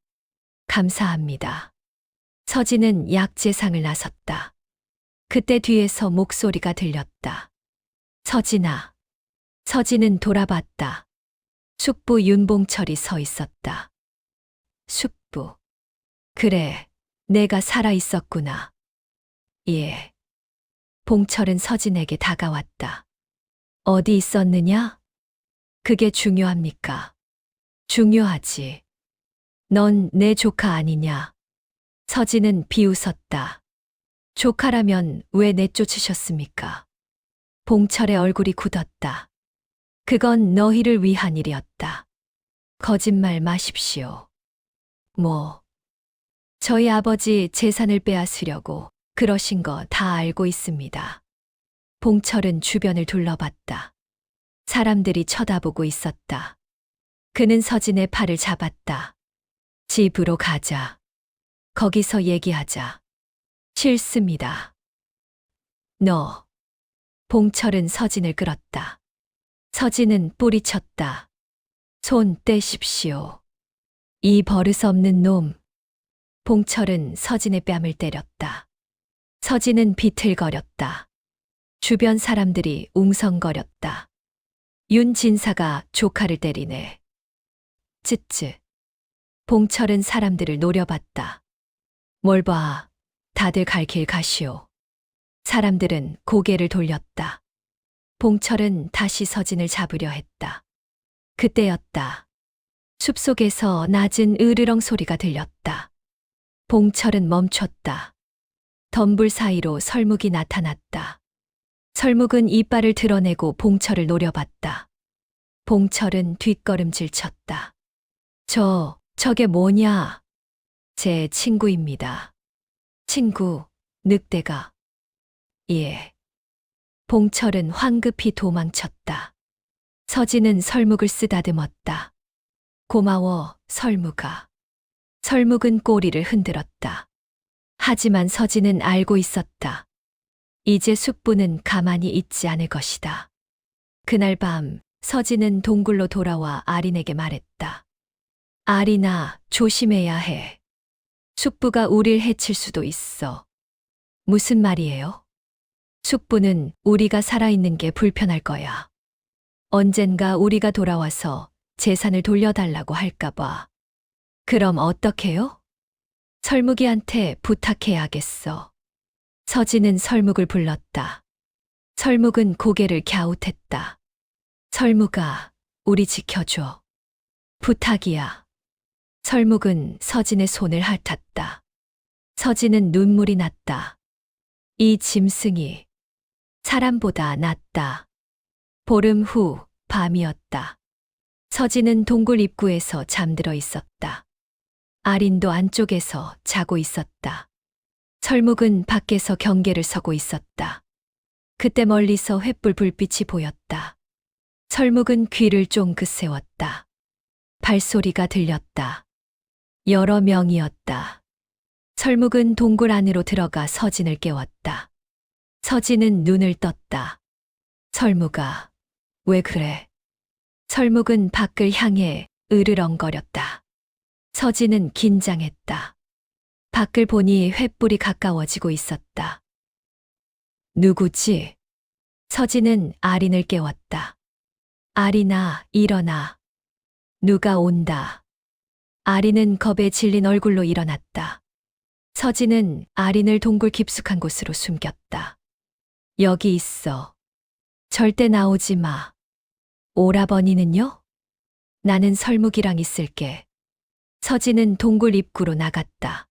감사합니다. 서진은 약재상을 나섰다. 그때 뒤에서 목소리가 들렸다. 서진아. 서진은 돌아봤다. 숙부 윤봉철이 서 있었다. 숙부. 그래, 내가 살아 있었구나. 예. 봉철은 서진에게 다가왔다. 어디 있었느냐? 그게 중요합니까? 중요하지. 넌 내 조카 아니냐? 서진은 비웃었다. 조카라면 왜 내쫓으셨습니까? 봉철의 얼굴이 굳었다. 그건 너희를 위한 일이었다. 거짓말 마십시오. 뭐, 저희 아버지 재산을 빼앗으려고 그러신 거 다 알고 있습니다. 봉철은 주변을 둘러봤다. 사람들이 쳐다보고 있었다. 그는 서진의 팔을 잡았다. 집으로 가자. 거기서 얘기하자. 싫습니다. 너. 봉철은 서진을 끌었다. 서진은 뿌리쳤다. 손 떼십시오. 이 버릇없는 놈. 봉철은 서진의 뺨을 때렸다. 서진은 비틀거렸다. 주변 사람들이 웅성거렸다. 윤 진사가 조카를 때리네. 쯧쯧. 봉철은 사람들을 노려봤다. 뭘 봐. 다들 갈 길 가시오. 사람들은 고개를 돌렸다. 봉철은 다시 서진을 잡으려 했다. 그때였다. 숲속에서 낮은 으르렁 소리가 들렸다. 봉철은 멈췄다. 덤불 사이로 설묵이 나타났다. 설묵은 이빨을 드러내고 봉철을 노려봤다. 봉철은 뒷걸음질 쳤다. 저게 뭐냐? 제 친구입니다. 친구, 늑대가. 예. 봉철은 황급히 도망쳤다. 서진은 설묵을 쓰다듬었다. 고마워, 설묵아. 설묵은 꼬리를 흔들었다. 하지만 서진은 알고 있었다. 이제 숙부는 가만히 있지 않을 것이다. 그날 밤 서진은 동굴로 돌아와 아린에게 말했다. 아린아, 조심해야 해. 숙부가 우릴 해칠 수도 있어. 무슨 말이에요? 숙부는 우리가 살아있는 게 불편할 거야. 언젠가 우리가 돌아와서 재산을 돌려달라고 할까봐. 그럼 어떡해요? 설묵이한테 부탁해야겠어. 서진은 설묵을 불렀다. 설묵은 고개를 갸웃했다. 설묵아, 우리 지켜줘. 부탁이야. 설묵은 서진의 손을 핥았다. 서진은 눈물이 났다. 이 짐승이 사람보다 낫다. 보름 후 밤이었다. 서진은 동굴 입구에서 잠들어 있었다. 아린도 안쪽에서 자고 있었다. 설묵은 밖에서 경계를 서고 있었다. 그때 멀리서 횃불 불빛이 보였다. 설묵은 귀를 쫑긋 세웠다. 발소리가 들렸다. 여러 명이었다. 설묵은 동굴 안으로 들어가 서진을 깨웠다. 서진은 눈을 떴다. 설묵아, 왜 그래? 설묵은 밖을 향해 으르렁거렸다. 서진은 긴장했다. 밖을 보니 횃불이 가까워지고 있었다. 누구지? 서진은 아린을 깨웠다. 아린아, 일어나. 누가 온다. 아린은 겁에 질린 얼굴로 일어났다. 서진은 아린을 동굴 깊숙한 곳으로 숨겼다. 여기 있어. 절대 나오지 마. 오라버니는요? 나는 설묵이랑 있을게. 서진은 동굴 입구로 나갔다.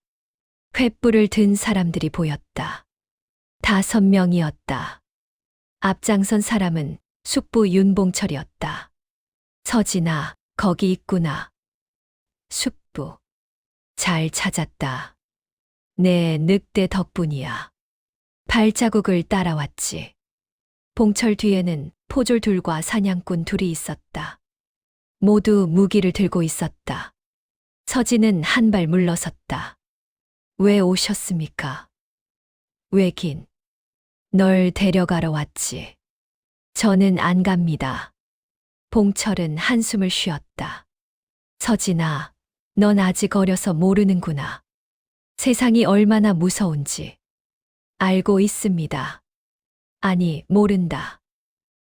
횃불을 든 사람들이 보였다. 5명이었다. 앞장선 사람은 숙부 윤봉철이었다. 서진아, 거기 있구나. 숙부. 잘 찾았다. 내 늑대 덕분이야. 발자국을 따라왔지. 봉철 뒤에는 포졸 둘과 사냥꾼 둘이 있었다. 모두 무기를 들고 있었다. 서진은 한 발 물러섰다. 왜 오셨습니까? 왜긴? 널 데려가러 왔지. 저는 안 갑니다. 봉철은 한숨을 쉬었다. 서진아, 넌 아직 어려서 모르는구나. 세상이 얼마나 무서운지. 알고 있습니다. 아니, 모른다.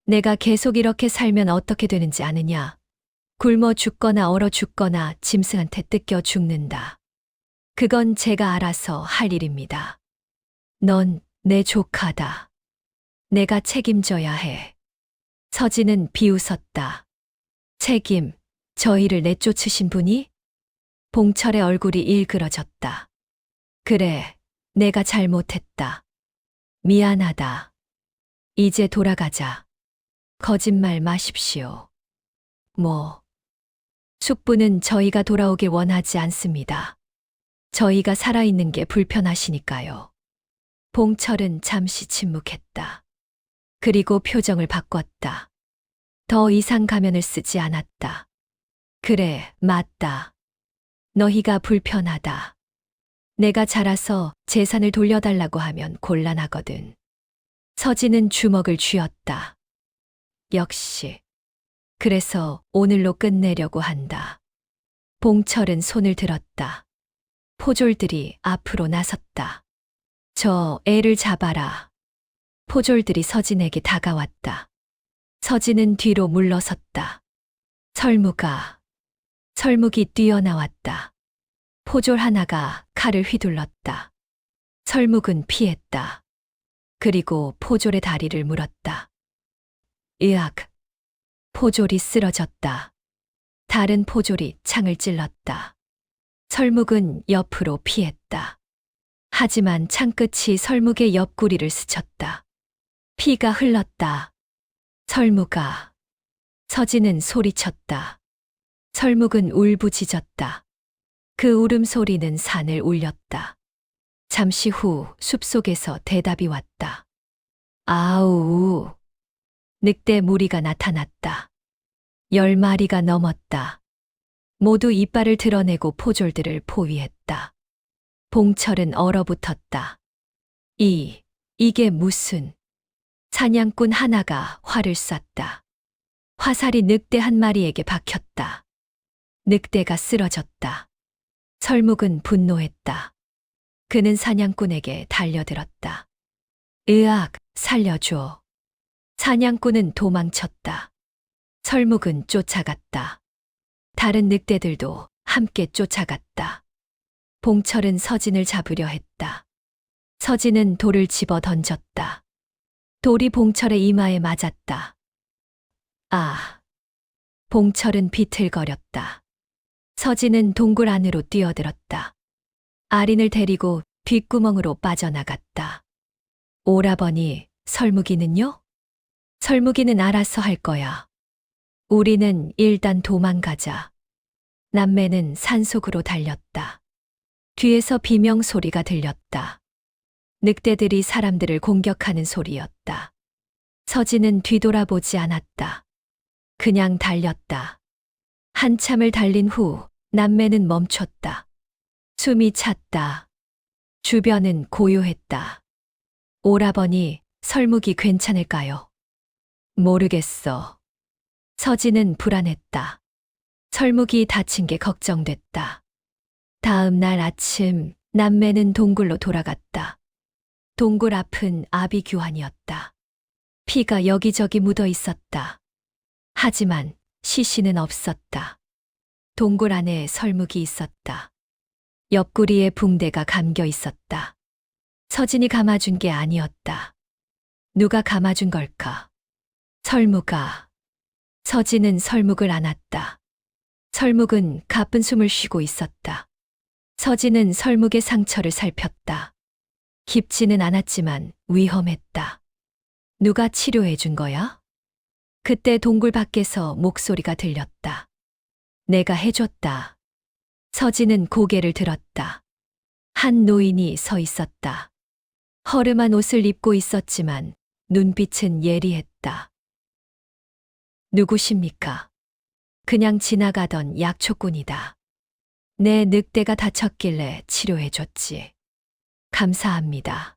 내가 계속 이렇게 살면 어떻게 되는지 아느냐? 굶어 죽거나 얼어 죽거나 짐승한테 뜯겨 죽는다. 그건 제가 알아서 할 일입니다. 넌 내 조카다. 내가 책임져야 해. 서진은 비웃었다. 책임, 저희를 내쫓으신 분이? 봉철의 얼굴이 일그러졌다. 그래, 내가 잘못했다. 미안하다. 이제 돌아가자. 거짓말 마십시오. 뭐? 숙부는 저희가 돌아오길 원하지 않습니다. 저희가 살아있는 게 불편하시니까요. 봉철은 잠시 침묵했다. 그리고 표정을 바꿨다. 더 이상 가면을 쓰지 않았다. 그래, 맞다. 너희가 불편하다. 내가 자라서 재산을 돌려달라고 하면 곤란하거든. 서진은 주먹을 쥐었다. 역시. 그래서 오늘로 끝내려고 한다. 봉철은 손을 들었다. 포졸들이 앞으로 나섰다. 저 애를 잡아라. 포졸들이 서진에게 다가왔다. 서진은 뒤로 물러섰다. 설묵이 뛰어나왔다. 포졸 하나가 칼을 휘둘렀다. 설묵은 피했다. 그리고 포졸의 다리를 물었다. 으악! 포졸이 쓰러졌다. 다른 포졸이 창을 찔렀다. 설묵은 옆으로 피했다. 하지만 창끝이 설묵의 옆구리를 스쳤다. 피가 흘렀다. 설묵아. 서진은 소리쳤다. 설묵은 울부짖었다. 그 울음소리는 산을 울렸다. 잠시 후 숲속에서 대답이 왔다. 아우. 늑대 무리가 나타났다. 10마리가 넘었다. 모두 이빨을 드러내고 포졸들을 포위했다. 봉철은 얼어붙었다. 이게 무슨... 사냥꾼 하나가 활을 쐈다. 화살이 늑대 한 마리에게 박혔다. 늑대가 쓰러졌다. 설묵은 분노했다. 그는 사냥꾼에게 달려들었다. 으악, 살려줘. 사냥꾼은 도망쳤다. 설묵은 쫓아갔다. 다른 늑대들도 함께 쫓아갔다. 봉철은 서진을 잡으려 했다. 서진은 돌을 집어 던졌다. 돌이 봉철의 이마에 맞았다. 아! 봉철은 비틀거렸다. 서진은 동굴 안으로 뛰어들었다. 아린을 데리고 뒷구멍으로 빠져나갔다. 오라버니, 설묵이는요? 설묵이는 알아서 할 거야. 우리는 일단 도망가자. 남매는 산속으로 달렸다. 뒤에서 비명 소리가 들렸다. 늑대들이 사람들을 공격하는 소리였다. 서진은 뒤돌아보지 않았다. 그냥 달렸다. 한참을 달린 후 남매는 멈췄다. 숨이 찼다. 주변은 고요했다. 오라버니, 설묵이 괜찮을까요? 모르겠어. 서진은 불안했다. 설묵이 다친 게 걱정됐다. 다음 날 아침 남매는 동굴로 돌아갔다. 동굴 앞은 아비규환이었다. 피가 여기저기 묻어 있었다. 하지만 시신은 없었다. 동굴 안에 설묵이 있었다. 옆구리에 붕대가 감겨 있었다. 서진이 감아준 게 아니었다. 누가 감아준 걸까? 설묵아. 서진은 설묵을 안았다. 설묵은 가쁜 숨을 쉬고 있었다. 서진은 설묵의 상처를 살폈다. 깊지는 않았지만 위험했다. 누가 치료해 준 거야? 그때 동굴 밖에서 목소리가 들렸다. 내가 해줬다. 서진은 고개를 들었다. 한 노인이 서 있었다. 허름한 옷을 입고 있었지만 눈빛은 예리했다. 누구십니까? 그냥 지나가던 약초꾼이다. 내 늑대가 다쳤길래 치료해줬지. 감사합니다.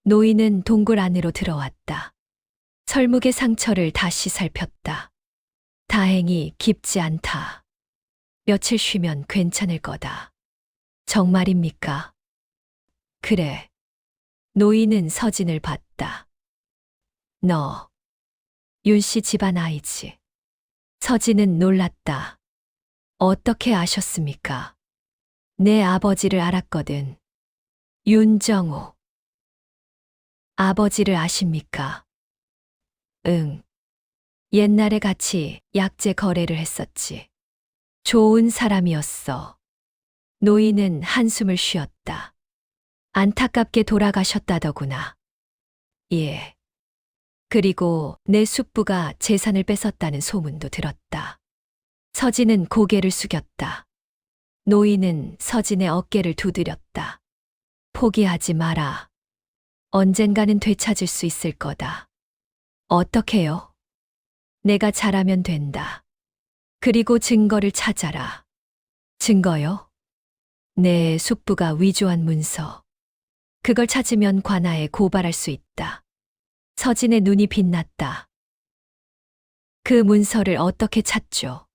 노인은 동굴 안으로 들어왔다. 설묵의 상처를 다시 살폈다. 다행히 깊지 않다. 며칠 쉬면 괜찮을 거다. 정말입니까? 그래. 노인은 서진을 봤다. 너, 윤씨 집안 아이지. 서진은 놀랐다. 어떻게 아셨습니까? 내 아버지를 알았거든. 윤정호. 아버지를 아십니까? 응. 옛날에 같이 약재 거래를 했었지. 좋은 사람이었어. 노인은 한숨을 쉬었다. 안타깝게 돌아가셨다더구나. 예. 그리고 내 숙부가 재산을 뺏었다는 소문도 들었다. 서진은 고개를 숙였다. 노인은 서진의 어깨를 두드렸다. 포기하지 마라. 언젠가는 되찾을 수 있을 거다. 어떻게요? 내가 잘하면 된다. 그리고 증거를 찾아라. 증거요? 내 숙부가 위조한 문서. 그걸 찾으면 관아에 고발할 수 있다. 서진의 눈이 빛났다. 그 문서를 어떻게 찾죠?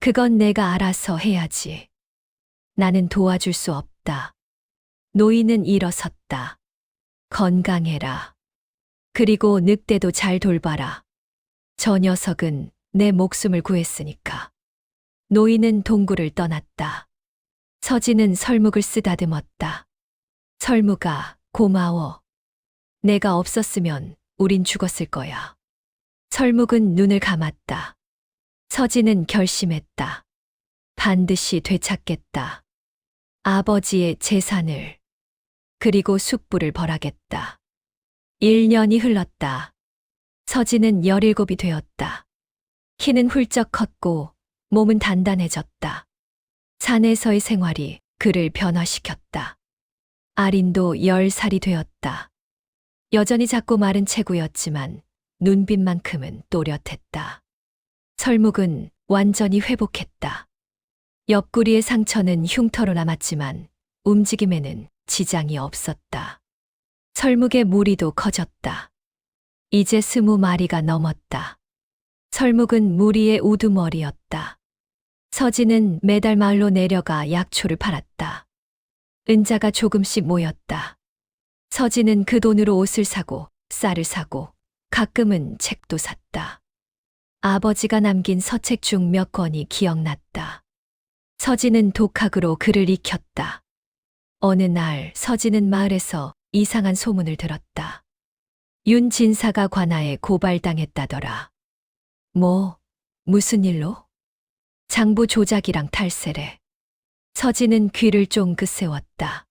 그건 내가 알아서 해야지. 나는 도와줄 수 없다. 노인은 일어섰다. 건강해라. 그리고 늑대도 잘 돌봐라. 저 녀석은 내 목숨을 구했으니까. 노인은 동굴을 떠났다. 서진은 설묵을 쓰다듬었다. 설묵아, 고마워. 내가 없었으면 우린 죽었을 거야. 설묵은 눈을 감았다. 서진은 결심했다. 반드시 되찾겠다. 아버지의 재산을. 그리고 숙부를 벌하겠다. 1년이 흘렀다. 서진은 17이 되었다. 키는 훌쩍 컸고 몸은 단단해졌다. 산에서의 생활이 그를 변화시켰다. 아린도 10살이 되었다. 여전히 작고 마른 체구였지만 눈빛만큼은 또렷했다. 설묵은 완전히 회복했다. 옆구리의 상처는 흉터로 남았지만 움직임에는 지장이 없었다. 설묵의 무리도 커졌다. 이제 20마리가 넘었다. 설묵은 무리의 우두머리였다. 서진은 매달 마을로 내려가 약초를 팔았다. 은자가 조금씩 모였다. 서진은 그 돈으로 옷을 사고 쌀을 사고 가끔은 책도 샀다. 아버지가 남긴 서책 중 몇 권이 기억났다. 서진은 독학으로 글을 익혔다. 어느 날 서진은 마을에서 이상한 소문을 들었다. 윤 진사가 관아에 고발당했다더라. 무슨 일로? 장부 조작이랑 탈세래. 서진은 귀를 쫑긋 세웠다.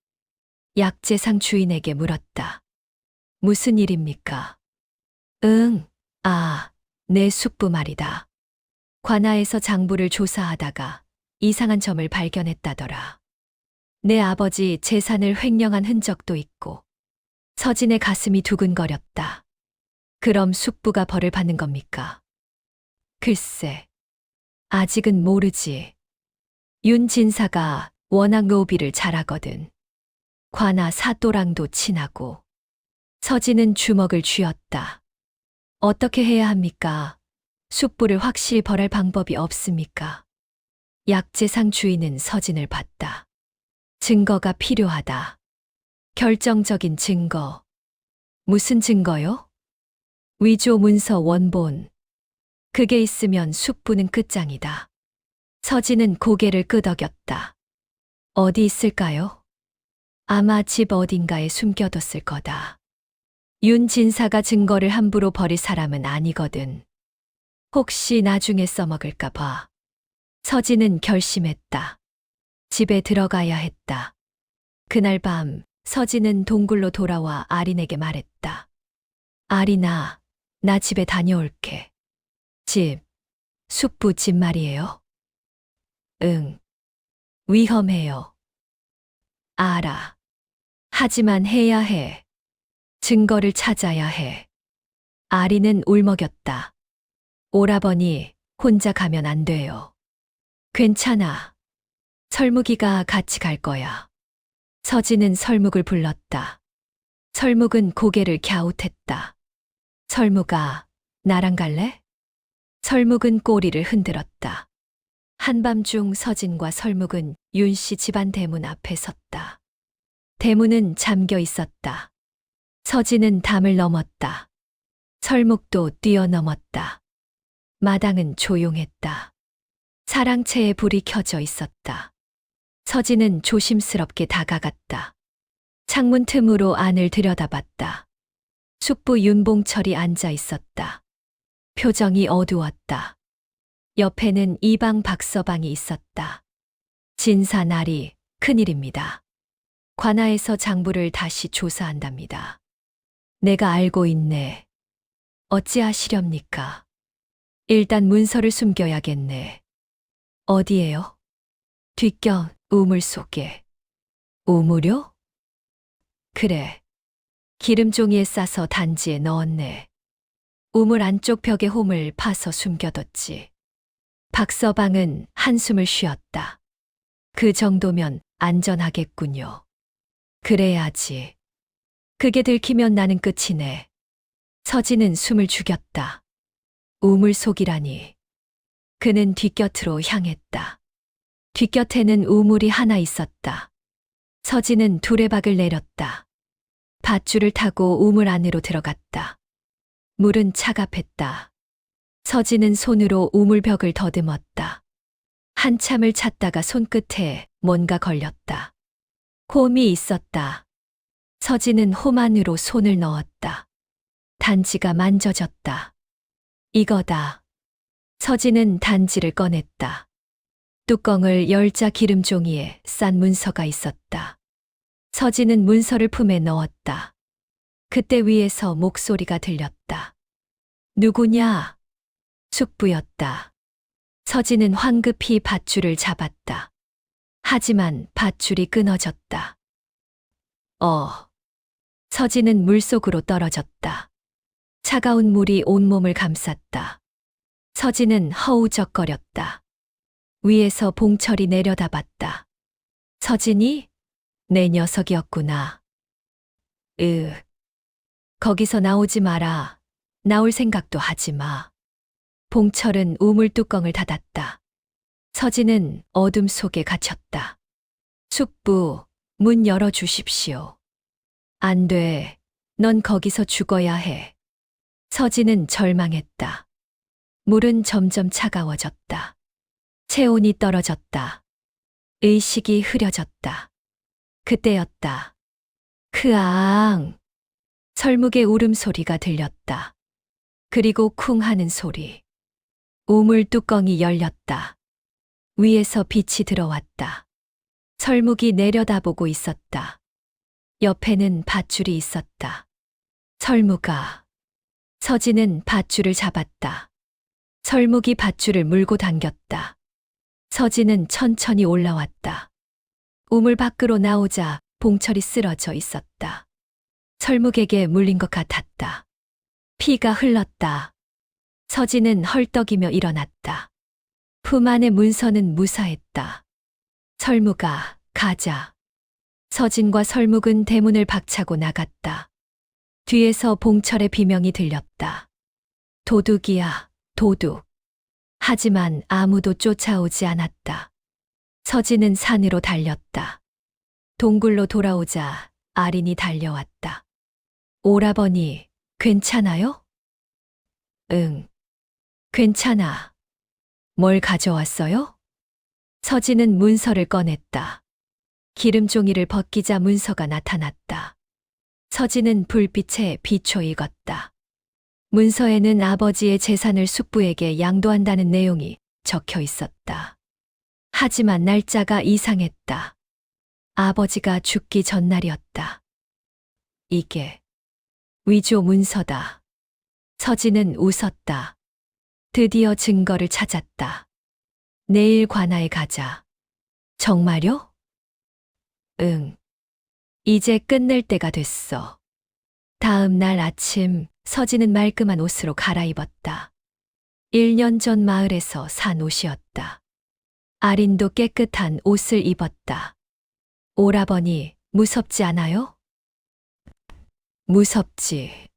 약재상 주인에게 물었다. 무슨 일입니까? 내 숙부 말이다. 관아에서 장부를 조사하다가 이상한 점을 발견했다더라. 내 아버지 재산을 횡령한 흔적도 있고. 서진의 가슴이 두근거렸다. 그럼 숙부가 벌을 받는 겁니까? 글쎄, 아직은 모르지. 윤 진사가 워낙 노비를 잘하거든. 관아 사또랑도 친하고. 서진은 주먹을 쥐었다. 어떻게 해야 합니까? 숙부를 확실히 벌할 방법이 없습니까? 약재상 주인은 서진을 봤다. 증거가 필요하다. 결정적인 증거. 무슨 증거요? 위조 문서 원본. 그게 있으면 숙부는 끝장이다. 서진은 고개를 끄덕였다. 어디 있을까요? 아마 집 어딘가에 숨겨뒀을 거다. 윤 진사가 증거를 함부로 버릴 사람은 아니거든. 혹시 나중에 써먹을까 봐. 서진은 결심했다. 집에 들어가야 했다. 그날 밤 서진은 동굴로 돌아와 아린에게 말했다. 아린아, 나 집에 다녀올게. 집, 숙부 집 말이에요? 응. 위험해요. 알아. 하지만 해야 해. 증거를 찾아야 해. 아리는 울먹였다. 오라버니, 혼자 가면 안 돼요. 괜찮아. 설묵이가 같이 갈 거야. 서진은 설묵을 불렀다. 설묵은 고개를 갸웃했다. 설묵아, 나랑 갈래? 설묵은 꼬리를 흔들었다. 한밤중 서진과 설묵은 윤씨 집안 대문 앞에 섰다. 대문은 잠겨 있었다. 서진은 담을 넘었다. 설묵도 뛰어넘었다. 마당은 조용했다. 사랑채에 불이 켜져 있었다. 서진은 조심스럽게 다가갔다. 창문 틈으로 안을 들여다봤다. 숙부 윤봉철이 앉아 있었다. 표정이 어두웠다. 옆에는 이방 박서방이 있었다. 진사나리, 큰일입니다. 관아에서 장부를 다시 조사한답니다. 내가 알고 있네. 어찌하시렵니까? 일단 문서를 숨겨야겠네. 어디에요? 뒷경 우물 속에. 우물요? 그래. 기름종이에 싸서 단지에 넣었네. 우물 안쪽 벽에 홈을 파서 숨겨뒀지. 박서방은 한숨을 쉬었다. 그 정도면 안전하겠군요. 그래야지. 그게 들키면 나는 끝이네. 서진은 숨을 죽였다. 우물 속이라니. 그는 뒷곁으로 향했다. 뒷곁에는 우물이 하나 있었다. 서진은 두레박을 내렸다. 밧줄을 타고 우물 안으로 들어갔다. 물은 차갑했다. 서진은 손으로 우물벽을 더듬었다. 한참을 찾다가 손끝에 뭔가 걸렸다. 홈이 있었다. 서진은 홈 안으로 손을 넣었다. 단지가 만져졌다. 이거다. 서진은 단지를 꺼냈다. 뚜껑을 열자 기름종이에 싼 문서가 있었다. 서진은 문서를 품에 넣었다. 그때 위에서 목소리가 들렸다. 누구냐? 숙부였다. 서진은 황급히 밧줄을 잡았다. 하지만 밧줄이 끊어졌다. 서진은 물속으로 떨어졌다. 차가운 물이 온몸을 감쌌다. 서진은 허우적거렸다. 위에서 봉철이 내려다봤다. 서진이? 내 녀석이었구나. 거기서 나오지 마라. 나올 생각도 하지 마. 봉철은 우물 뚜껑을 닫았다. 서진은 어둠 속에 갇혔다. 숙부, 문 열어주십시오. 안 돼. 넌 거기서 죽어야 해. 서진은 절망했다. 물은 점점 차가워졌다. 체온이 떨어졌다. 의식이 흐려졌다. 그때였다. 크앙! 설묵의 울음소리가 들렸다. 그리고 쿵 하는 소리. 우물 뚜껑이 열렸다. 위에서 빛이 들어왔다. 설묵이 내려다보고 있었다. 옆에는 밧줄이 있었다. 설묵아. 서진은 밧줄을 잡았다. 설묵이 밧줄을 물고 당겼다. 서진은 천천히 올라왔다. 우물 밖으로 나오자 봉철이 쓰러져 있었다. 설묵에게 물린 것 같았다. 피가 흘렀다. 서진은 헐떡이며 일어났다. 품 안의 문서는 무사했다. 설묵아, 가자. 서진과 설묵은 대문을 박차고 나갔다. 뒤에서 봉철의 비명이 들렸다. 도둑이야, 도둑. 하지만 아무도 쫓아오지 않았다. 서진은 산으로 달렸다. 동굴로 돌아오자 아린이 달려왔다. 오라버니, 괜찮아요? 응, 괜찮아. 뭘 가져왔어요? 서진은 문서를 꺼냈다. 기름종이를 벗기자 문서가 나타났다. 서진은 불빛에 비춰 읽었다. 문서에는 아버지의 재산을 숙부에게 양도한다는 내용이 적혀 있었다. 하지만 날짜가 이상했다. 아버지가 죽기 전날이었다. 이게 위조 문서다. 서진은 웃었다. 드디어 증거를 찾았다. 내일 관아에 가자. 정말요? 응. 이제 끝낼 때가 됐어. 다음 날 아침 서진은 말끔한 옷으로 갈아입었다. 1년 전 마을에서 산 옷이었다. 아린도 깨끗한 옷을 입었다. 오라버니, 무섭지 않아요? 무섭지.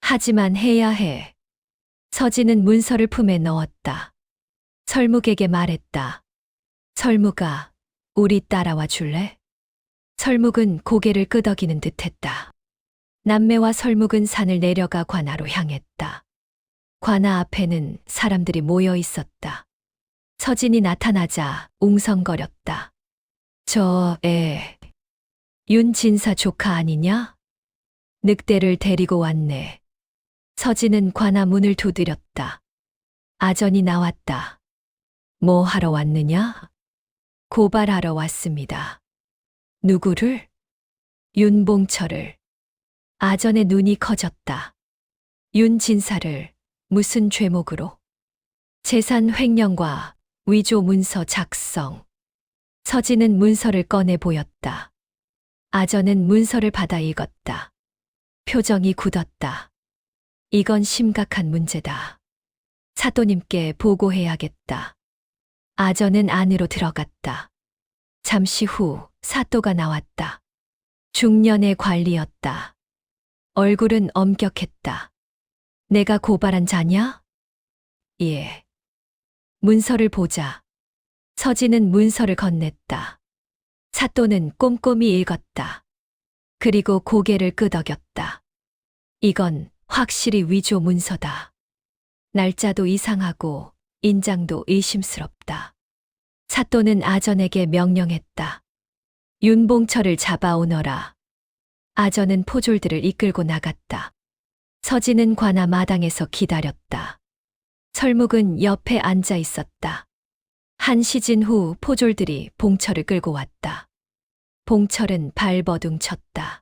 하지만 해야 해. 서진은 문서를 품에 넣었다. 설묵에게 말했다. 설묵아, 우리 따라와 줄래? 설묵은 고개를 끄덕이는 듯했다. 남매와 설묵은 산을 내려가 관아로 향했다. 관아 앞에는 사람들이 모여 있었다. 서진이 나타나자 웅성거렸다. 저 애, 윤진사 조카 아니냐? 늑대를 데리고 왔네. 서진은 관아 문을 두드렸다. 아전이 나왔다. 뭐 하러 왔느냐? 고발하러 왔습니다. 누구를? 윤봉철을. 아전의 눈이 커졌다. 윤진사를 무슨 죄목으로? 재산 횡령과 위조 문서 작성. 서진은 문서를 꺼내 보였다. 아전은 문서를 받아 읽었다. 표정이 굳었다. 이건 심각한 문제다. 사또님께 보고해야겠다. 아전은 안으로 들어갔다. 잠시 후 사또가 나왔다. 중년의 관리였다. 얼굴은 엄격했다. 내가 고발한 자냐? 예. 문서를 보자. 서진은 문서를 건넸다. 사또는 꼼꼼히 읽었다. 그리고 고개를 끄덕였다. 이건 확실히 위조 문서다. 날짜도 이상하고 인장도 의심스럽다. 사또는 아전에게 명령했다. 윤봉철을 잡아오너라. 아전은 포졸들을 이끌고 나갔다. 서진은 관아 마당에서 기다렸다. 설묵은 옆에 앉아 있었다. 한 시즌 후 포졸들이 봉철을 끌고 왔다. 봉철은 발버둥 쳤다.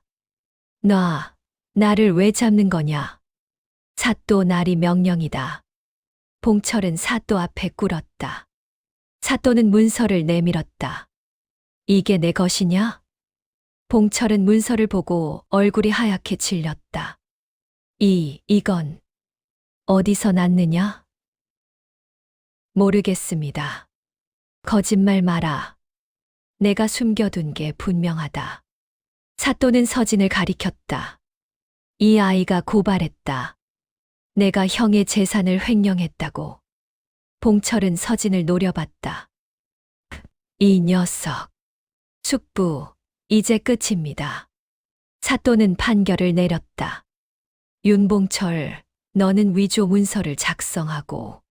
놔, 나를 왜 잡는 거냐? 사또 날이 명령이다. 봉철은 사또 앞에 꿇었다. 사또는 문서를 내밀었다. 이게 내 것이냐? 봉철은 문서를 보고 얼굴이 하얗게 질렸다. 이건 어디서 났느냐? 모르겠습니다. 거짓말 마라. 내가 숨겨둔 게 분명하다. 사또는 서진을 가리켰다. 이 아이가 고발했다. 내가 형의 재산을 횡령했다고. 봉철은 서진을 노려봤다. 이 녀석. 숙부, 이제 끝입니다. 사또는 판결을 내렸다. 윤봉철, 너는 위조 문서를 작성하고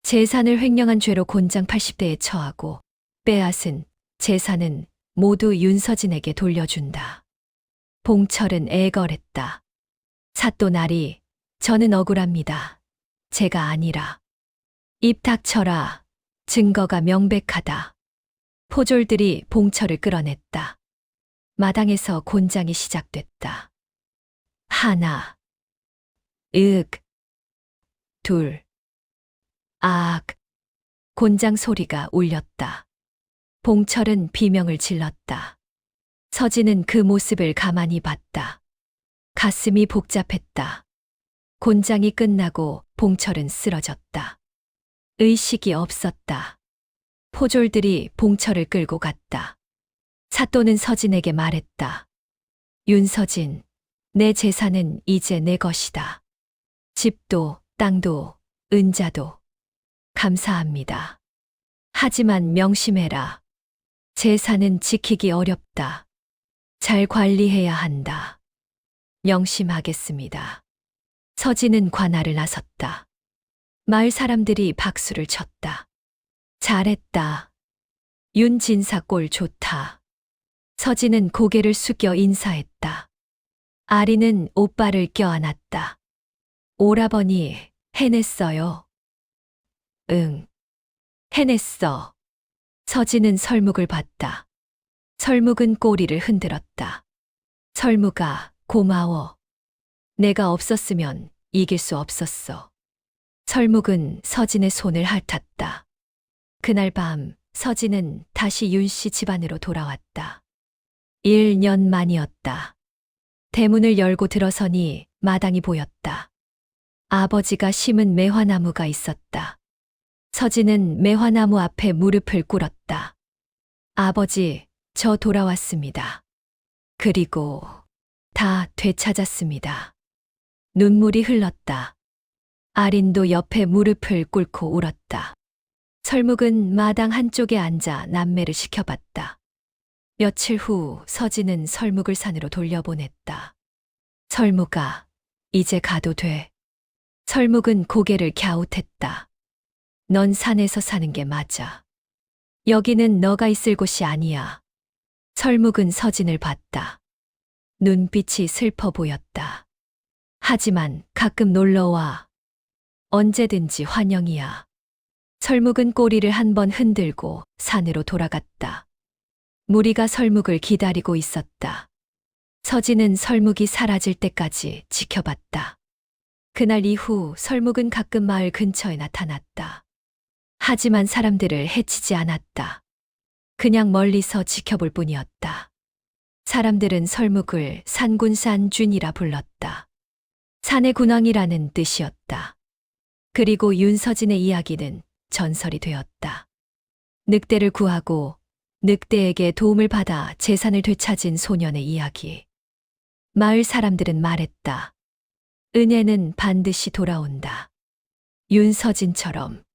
재산을 횡령한 죄로 곤장 80대에 처하고 빼앗은 재산은 모두 윤서진에게 돌려준다. 봉철은 애걸했다. 사또 나리, 저는 억울합니다. 제가 아니라. 입 닥쳐라. 증거가 명백하다. 포졸들이 봉철을 끌어냈다. 마당에서 곤장이 시작됐다. 하나, 둘, 곤장 소리가 울렸다. 봉철은 비명을 질렀다. 서진은 그 모습을 가만히 봤다. 가슴이 복잡했다. 곤장이 끝나고 봉철은 쓰러졌다. 의식이 없었다. 포졸들이 봉철을 끌고 갔다. 사또는 서진에게 말했다. 윤서진, 내 재산은 이제 내 것이다. 집도, 땅도, 은자도. 감사합니다. 하지만 명심해라. 재산은 지키기 어렵다. 잘 관리해야 한다. 명심하겠습니다. 서진은 관할을 나섰다. 마을 사람들이 박수를 쳤다. 잘했다. 윤진사 꼴 좋다. 서진은 고개를 숙여 인사했다. 아리는 오빠를 껴안았다. 오라버니, 해냈어요. 응. 해냈어. 서진은 설묵을 봤다. 설묵은 꼬리를 흔들었다. 설묵아, 고마워. 내가 없었으면 이길 수 없었어. 설묵은 서진의 손을 핥았다. 그날 밤 서진은 다시 윤씨 집안으로 돌아왔다. 1년 만이었다. 대문을 열고 들어서니 마당이 보였다. 아버지가 심은 매화나무가 있었다. 서진은 매화나무 앞에 무릎을 꿇었다. 아버지, 저 돌아왔습니다. 그리고 다 되찾았습니다. 눈물이 흘렀다. 아린도 옆에 무릎을 꿇고 울었다. 설묵은 마당 한쪽에 앉아 남매를 지켜봤다. 며칠 후 서진은 설묵을 산으로 돌려보냈다. 설묵아, 이제 가도 돼. 설묵은 고개를 갸웃했다. 넌 산에서 사는 게 맞아. 여기는 너가 있을 곳이 아니야. 설묵은 서진을 봤다. 눈빛이 슬퍼 보였다. 하지만 가끔 놀러와. 언제든지 환영이야. 설묵은 꼬리를 한번 흔들고 산으로 돌아갔다. 무리가 설묵을 기다리고 있었다. 서진은 설묵이 사라질 때까지 지켜봤다. 그날 이후 설묵은 가끔 마을 근처에 나타났다. 하지만 사람들을 해치지 않았다. 그냥 멀리서 지켜볼 뿐이었다. 사람들은 설묵을 산군산준이라 불렀다. 산의 군왕이라는 뜻이었다. 그리고 윤서진의 이야기는 전설이 되었다. 늑대를 구하고 늑대에게 도움을 받아 재산을 되찾은 소년의 이야기. 마을 사람들은 말했다. 은혜는 반드시 돌아온다. 윤서진처럼.